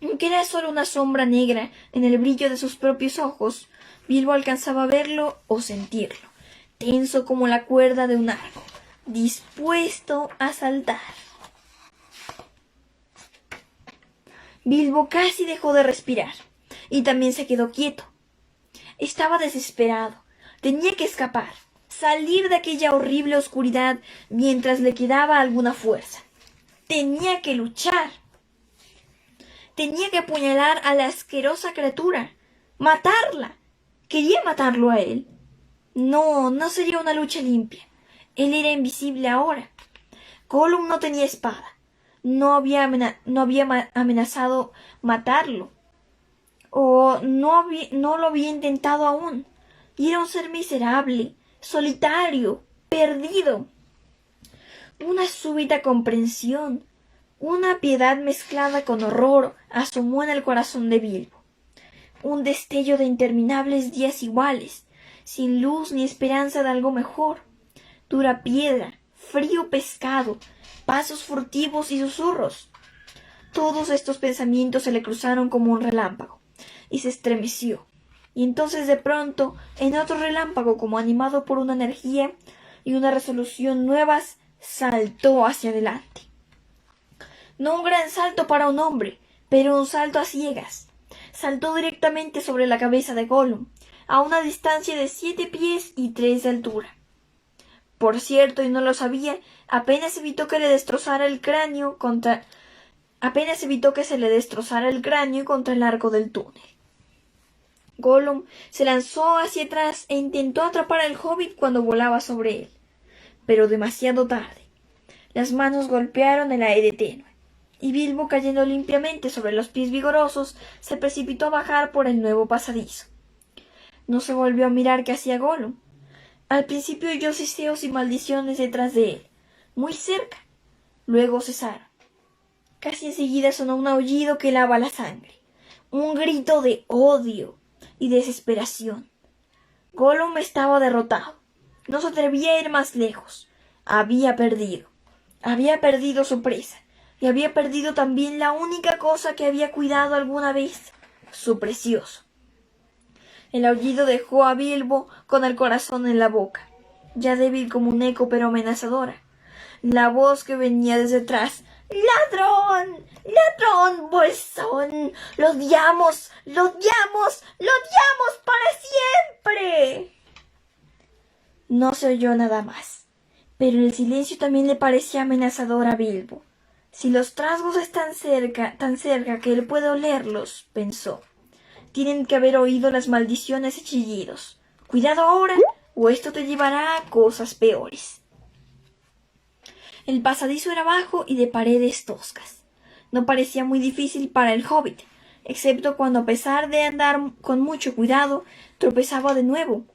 Aunque era solo una sombra negra en el brillo de sus propios ojos, Bilbo alcanzaba a verlo o sentirlo, tenso como la cuerda de un arco, dispuesto a saltar. Bilbo casi dejó de respirar, y también se quedó quieto. Estaba desesperado. Tenía que escapar, salir de aquella horrible oscuridad mientras le quedaba alguna fuerza. Tenía que luchar. Tenía que apuñalar a la asquerosa criatura, matarla. ¿Quería matarlo a él? No, no sería una lucha limpia. Él era invisible ahora. Gollum no tenía espada. No había amenazado matarlo. O no lo había intentado aún. Y era un ser miserable, solitario, perdido. Una súbita comprensión, una piedad mezclada con horror asomó en el corazón de Bilbo. Un destello de interminables días iguales, sin luz ni esperanza de algo mejor. Dura piedra, frío pescado, pasos furtivos y susurros. Todos estos pensamientos se le cruzaron como un relámpago, y se estremeció. Y entonces de pronto, en otro relámpago, como animado por una energía y una resolución nuevas, saltó hacia adelante. No un gran salto para un hombre, pero un salto a ciegas. Saltó directamente sobre la cabeza de Gollum, a una distancia de 7 pies y 3 de altura. Por cierto, y no lo sabía, apenas evitó que se le destrozara el cráneo contra el arco del túnel. Gollum se lanzó hacia atrás e intentó atrapar al hobbit cuando volaba sobre él, pero demasiado tarde. Las manos golpearon el aire tenue, y Bilbo, cayendo limpiamente sobre los pies vigorosos, se precipitó a bajar por el nuevo pasadizo. No se volvió a mirar qué hacía Gollum. Al principio oyó siseos y maldiciones detrás de él, muy cerca. Luego cesaron. Casi enseguida sonó un aullido que helaba la sangre, un grito de odio y desesperación. Gollum estaba derrotado. No se atrevía a ir más lejos. Había perdido. Había perdido su presa. Y había perdido también la única cosa que había cuidado alguna vez, su precioso. El aullido dejó a Bilbo con el corazón en la boca, ya débil como un eco pero amenazadora. La voz que venía desde atrás: ¡Ladrón! ¡Ladrón, bolsón! ¡Lo odiamos! ¡Lo odiamos! ¡Lo odiamos para siempre! No se oyó nada más, pero el silencio también le parecía amenazador a Bilbo. Si los trasgos están tan cerca que él puede olerlos, pensó, tienen que haber oído las maldiciones y chillidos. Cuidado ahora, o esto te llevará a cosas peores. El pasadizo era bajo y de paredes toscas. No parecía muy difícil para el hobbit, excepto cuando, a pesar de andar con mucho cuidado, tropezaba de nuevo,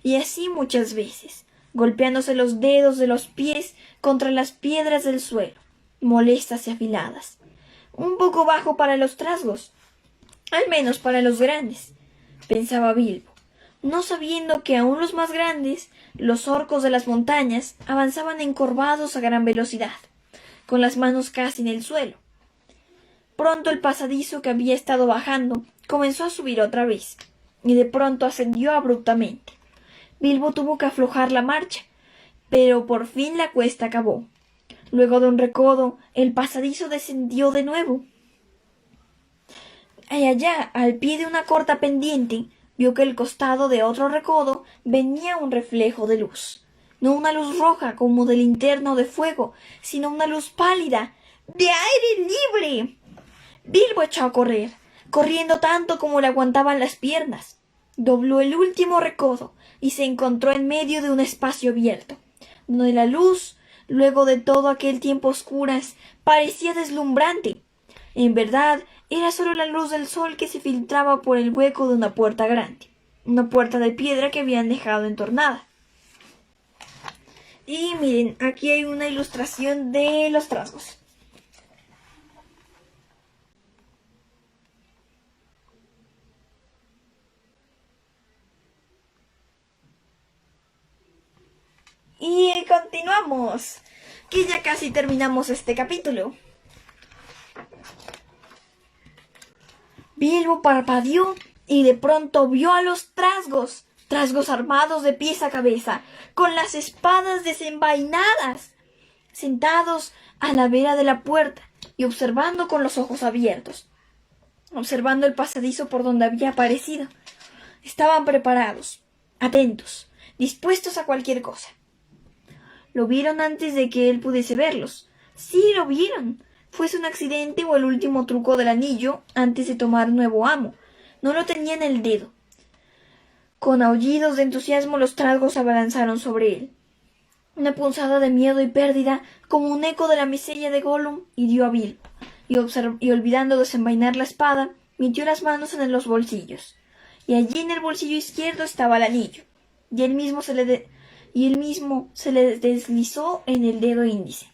y así muchas veces, golpeándose los dedos de los pies contra las piedras del suelo, molestas y afiladas. Un poco bajo para los trasgos, al menos para los grandes, pensaba Bilbo, no sabiendo que aun los más grandes, los orcos de las montañas, avanzaban encorvados a gran velocidad, con las manos casi en el suelo. Pronto el pasadizo que había estado bajando comenzó a subir otra vez, y de pronto ascendió abruptamente. Bilbo tuvo que aflojar la marcha, pero por fin la cuesta acabó. Luego de un recodo, el pasadizo descendió de nuevo. Y allá, al pie de una corta pendiente, vio que al costado de otro recodo venía un reflejo de luz. No una luz roja como de linterna o de fuego, sino una luz pálida, de aire libre. Bilbo echó a correr, corriendo tanto como le aguantaban las piernas. Dobló el último recodo y se encontró en medio de un espacio abierto, donde la luz, luego de todo aquel tiempo a oscuras, parecía deslumbrante. En verdad, era solo la luz del sol que se filtraba por el hueco de una puerta grande, una puerta de piedra que habían dejado entornada. Y miren, aquí hay una ilustración de los trasgos. Y continuamos, que ya casi terminamos este capítulo. Bilbo parpadeó y de pronto vio a los trasgos armados de pies a cabeza, con las espadas desenvainadas, sentados a la vera de la puerta y observando con los ojos abiertos, observando el pasadizo por donde había aparecido. Estaban preparados, atentos, dispuestos a cualquier cosa. Lo vieron antes de que él pudiese verlos. Sí, lo vieron. Fuese un accidente o el último truco del anillo antes de tomar nuevo amo. No lo tenía en el dedo. Con aullidos de entusiasmo los trasgos se abalanzaron sobre él. Una punzada de miedo y pérdida, como un eco de la miseria de Gollum, hirió a Bilbo, y olvidando desenvainar la espada, metió las manos en los bolsillos. Y allí en el bolsillo izquierdo estaba el anillo, y él mismo se le deslizó en el dedo índice.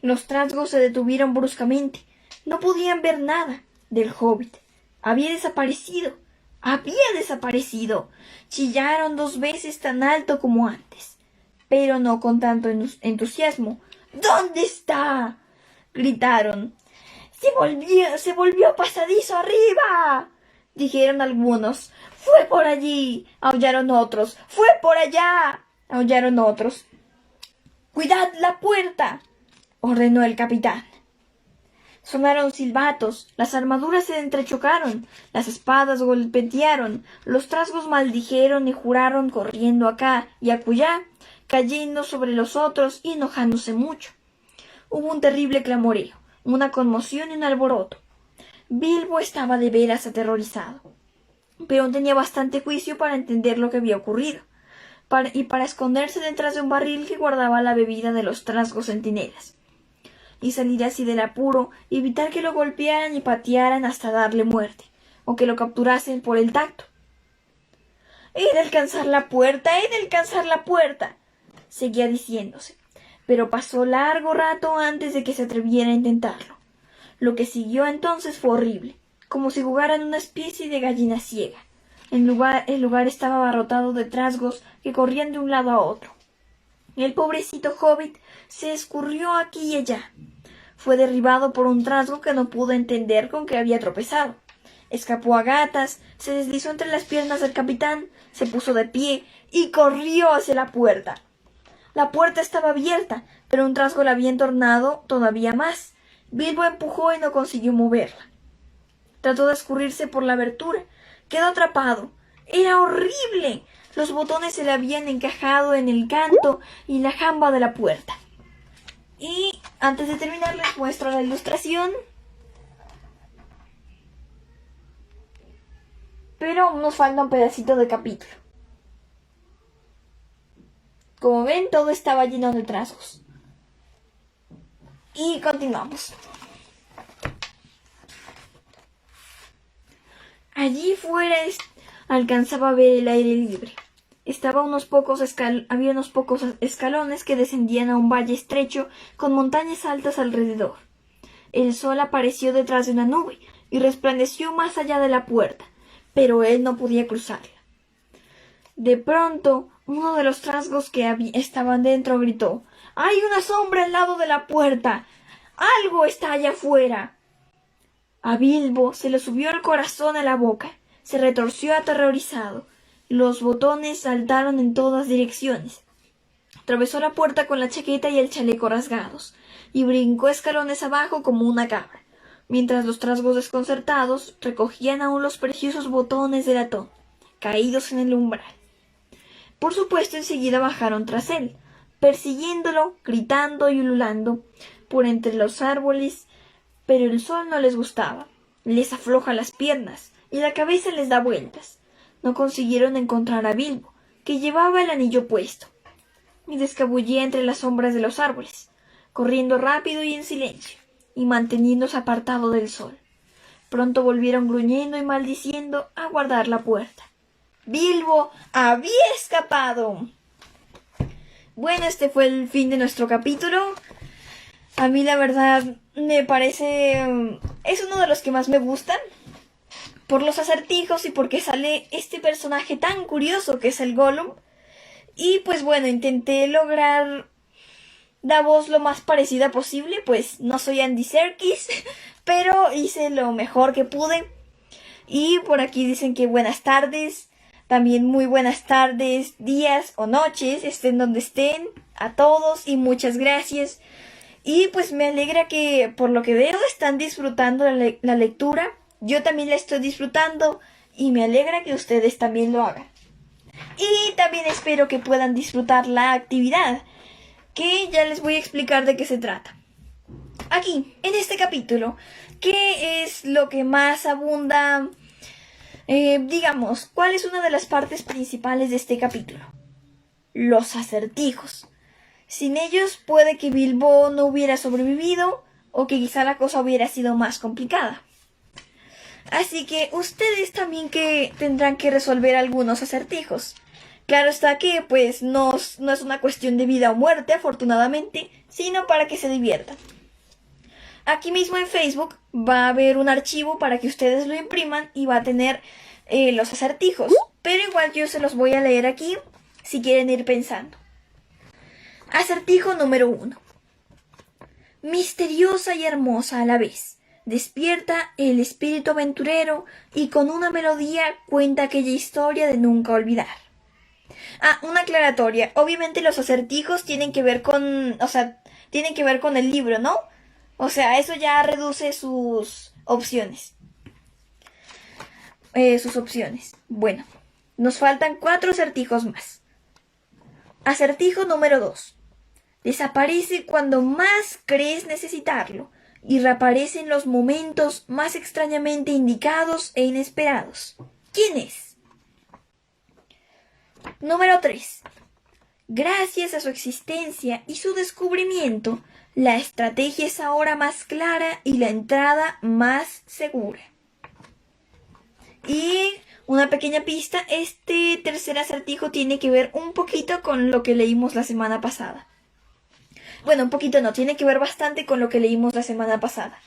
Los trasgos se detuvieron bruscamente. No podían ver nada del hobbit. Había desaparecido. ¡Había desaparecido! Chillaron 2 veces tan alto como antes, pero no con tanto entusiasmo. ¿Dónde está?, gritaron. Se volvió pasadizo arriba!, dijeron algunos. ¡Fue por allí!, aullaron otros. ¡Fue por allá!, aullaron otros. ¡Cuidad la puerta!, ordenó el capitán. Sonaron silbatos, las armaduras se entrechocaron, las espadas golpetearon, los trasgos maldijeron y juraron corriendo acá y acullá, cayendo sobre los otros y enojándose mucho. Hubo un terrible clamoreo, una conmoción y un alboroto. Bilbo estaba de veras aterrorizado, pero tenía bastante juicio para entender lo que había ocurrido, y para esconderse detrás de un barril que guardaba la bebida de los trasgos centinelas, y salir así del apuro y evitar que lo golpearan y patearan hasta darle muerte, o que lo capturasen por el tacto. «¡He de alcanzar la puerta! ¡He de alcanzar la puerta!», seguía diciéndose, pero pasó largo rato antes de que se atreviera a intentarlo. Lo que siguió entonces fue horrible, como si jugara en una especie de gallina ciega. El lugar estaba abarrotado de trasgos que corrían de un lado a otro. El pobrecito hobbit se escurrió aquí y allá. Fue derribado por un trasgo que no pudo entender con qué había tropezado. Escapó a gatas, se deslizó entre las piernas del capitán, se puso de pie y corrió hacia la puerta. La puerta estaba abierta, pero un trasgo la había entornado todavía más. Bilbo empujó y no consiguió moverla. Trató de escurrirse por la abertura. Quedó atrapado. ¡Era horrible! Los botones se le habían encajado en el canto y la jamba de la puerta. Y antes de terminar les muestro la ilustración. Pero aún nos falta un pedacito de capítulo. Como ven, todo estaba lleno de trasgos. Y continuamos. Allí fuera alcanzaba a ver el aire libre. Había unos pocos escalones que descendían a un valle estrecho con montañas altas alrededor. El sol apareció detrás de una nube y resplandeció más allá de la puerta, pero él no podía cruzarla. De pronto, uno de los trasgos que estaban dentro gritó: «¡Hay una sombra al lado de la puerta! ¡Algo está allá afuera!». A Bilbo se le subió el corazón a la boca, se retorció aterrorizado. Los botones saltaron en todas direcciones. Atravesó la puerta con la chaqueta y el chaleco rasgados, y brincó escalones abajo como una cabra, mientras los trasgos desconcertados recogían aún los preciosos botones de latón, caídos en el umbral. Por supuesto, enseguida bajaron tras él, persiguiéndolo, gritando y ululando por entre los árboles, pero el sol no les gustaba. Les afloja las piernas y la cabeza les da vueltas. No consiguieron encontrar a Bilbo, que llevaba el anillo puesto, y se escabullía entre las sombras de los árboles, corriendo rápido y en silencio, y manteniéndose apartado del sol. Pronto volvieron gruñendo y maldiciendo a guardar la puerta. ¡Bilbo había escapado! Bueno, este fue el fin de nuestro capítulo. A mí la verdad me parece... es uno de los que más me gustan, por los acertijos y porque sale este personaje tan curioso que es el Gollum. Y pues bueno, intenté lograr la voz lo más parecida posible, pues no soy Andy Serkis, pero hice lo mejor que pude. Y por aquí dicen que buenas tardes, también muy buenas tardes, días o noches, estén donde estén, a todos y muchas gracias. Y pues me alegra que, por lo que veo, están disfrutando la lectura. Yo también la estoy disfrutando y me alegra que ustedes también lo hagan. Y también espero que puedan disfrutar la actividad, que ya les voy a explicar de qué se trata. Aquí, en este capítulo, ¿qué es lo que más abunda? Digamos, ¿cuál es una de las partes principales de este capítulo? Los acertijos. Sin ellos puede que Bilbo no hubiera sobrevivido o que quizá la cosa hubiera sido más complicada. Así que ustedes también que tendrán que resolver algunos acertijos. Claro está que pues no es una cuestión de vida o muerte, afortunadamente, sino para que se diviertan. Aquí mismo en Facebook va a haber un archivo para que ustedes lo impriman y va a tener los acertijos. Pero igual yo se los voy a leer aquí si quieren ir pensando. Acertijo número 1. Misteriosa y hermosa a la vez, despierta el espíritu aventurero y con una melodía cuenta aquella historia de nunca olvidar. Una aclaratoria. Obviamente los acertijos tienen que ver con... tienen que ver con el libro, ¿no? O sea, eso ya reduce sus opciones. Bueno, nos faltan 4 acertijos más. Acertijo número 2. Desaparece cuando más crees necesitarlo y reaparece en los momentos más extrañamente indicados e inesperados. ¿Quién es? Número 3. Gracias a su existencia y su descubrimiento, la estrategia es ahora más clara y la entrada más segura. Y una pequeña pista, este tercer acertijo tiene que ver un poquito con lo que leímos la semana pasada. Bueno, un poquito no, tiene que ver bastante con lo que leímos la semana pasada.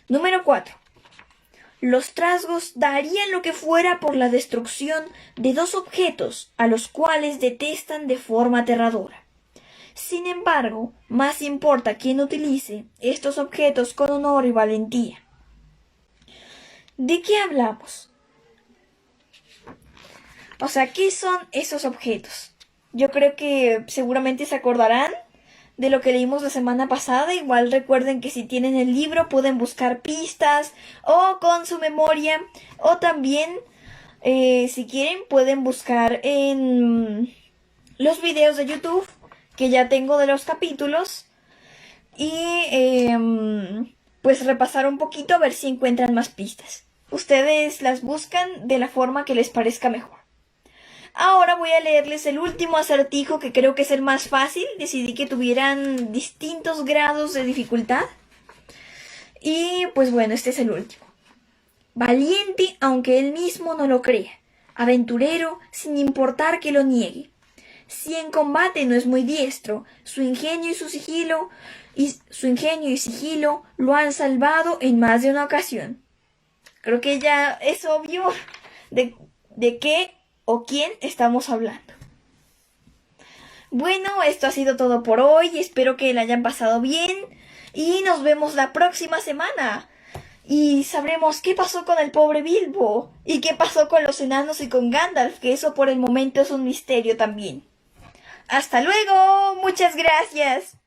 Número 4. Los trasgos darían lo que fuera por la destrucción de dos objetos a los cuales detestan de forma aterradora. Sin embargo, más importa quién utilice estos objetos con honor y valentía. ¿De qué hablamos? O sea, ¿qué son esos objetos? Yo creo que seguramente se acordarán de lo que leímos la semana pasada. Igual recuerden que si tienen el libro pueden buscar pistas o con su memoria, o también si quieren pueden buscar en los videos de YouTube que ya tengo de los capítulos y pues repasar un poquito a ver si encuentran más pistas. Ustedes las buscan de la forma que les parezca mejor. Ahora voy a leerles el último acertijo, que creo que es el más fácil. Decidí que tuvieran distintos grados de dificultad. Y pues bueno, este es el último. Valiente aunque él mismo no lo crea. Aventurero sin importar que lo niegue. Si en combate no es muy diestro, su ingenio y sigilo lo han salvado en más de una ocasión. Creo que ya es obvio de qué o quién estamos hablando. Bueno, esto ha sido todo por hoy. Espero que la hayan pasado bien y nos vemos la próxima semana. Y sabremos qué pasó con el pobre Bilbo y qué pasó con los enanos y con Gandalf, que eso por el momento es un misterio también. ¡Hasta luego! ¡Muchas gracias!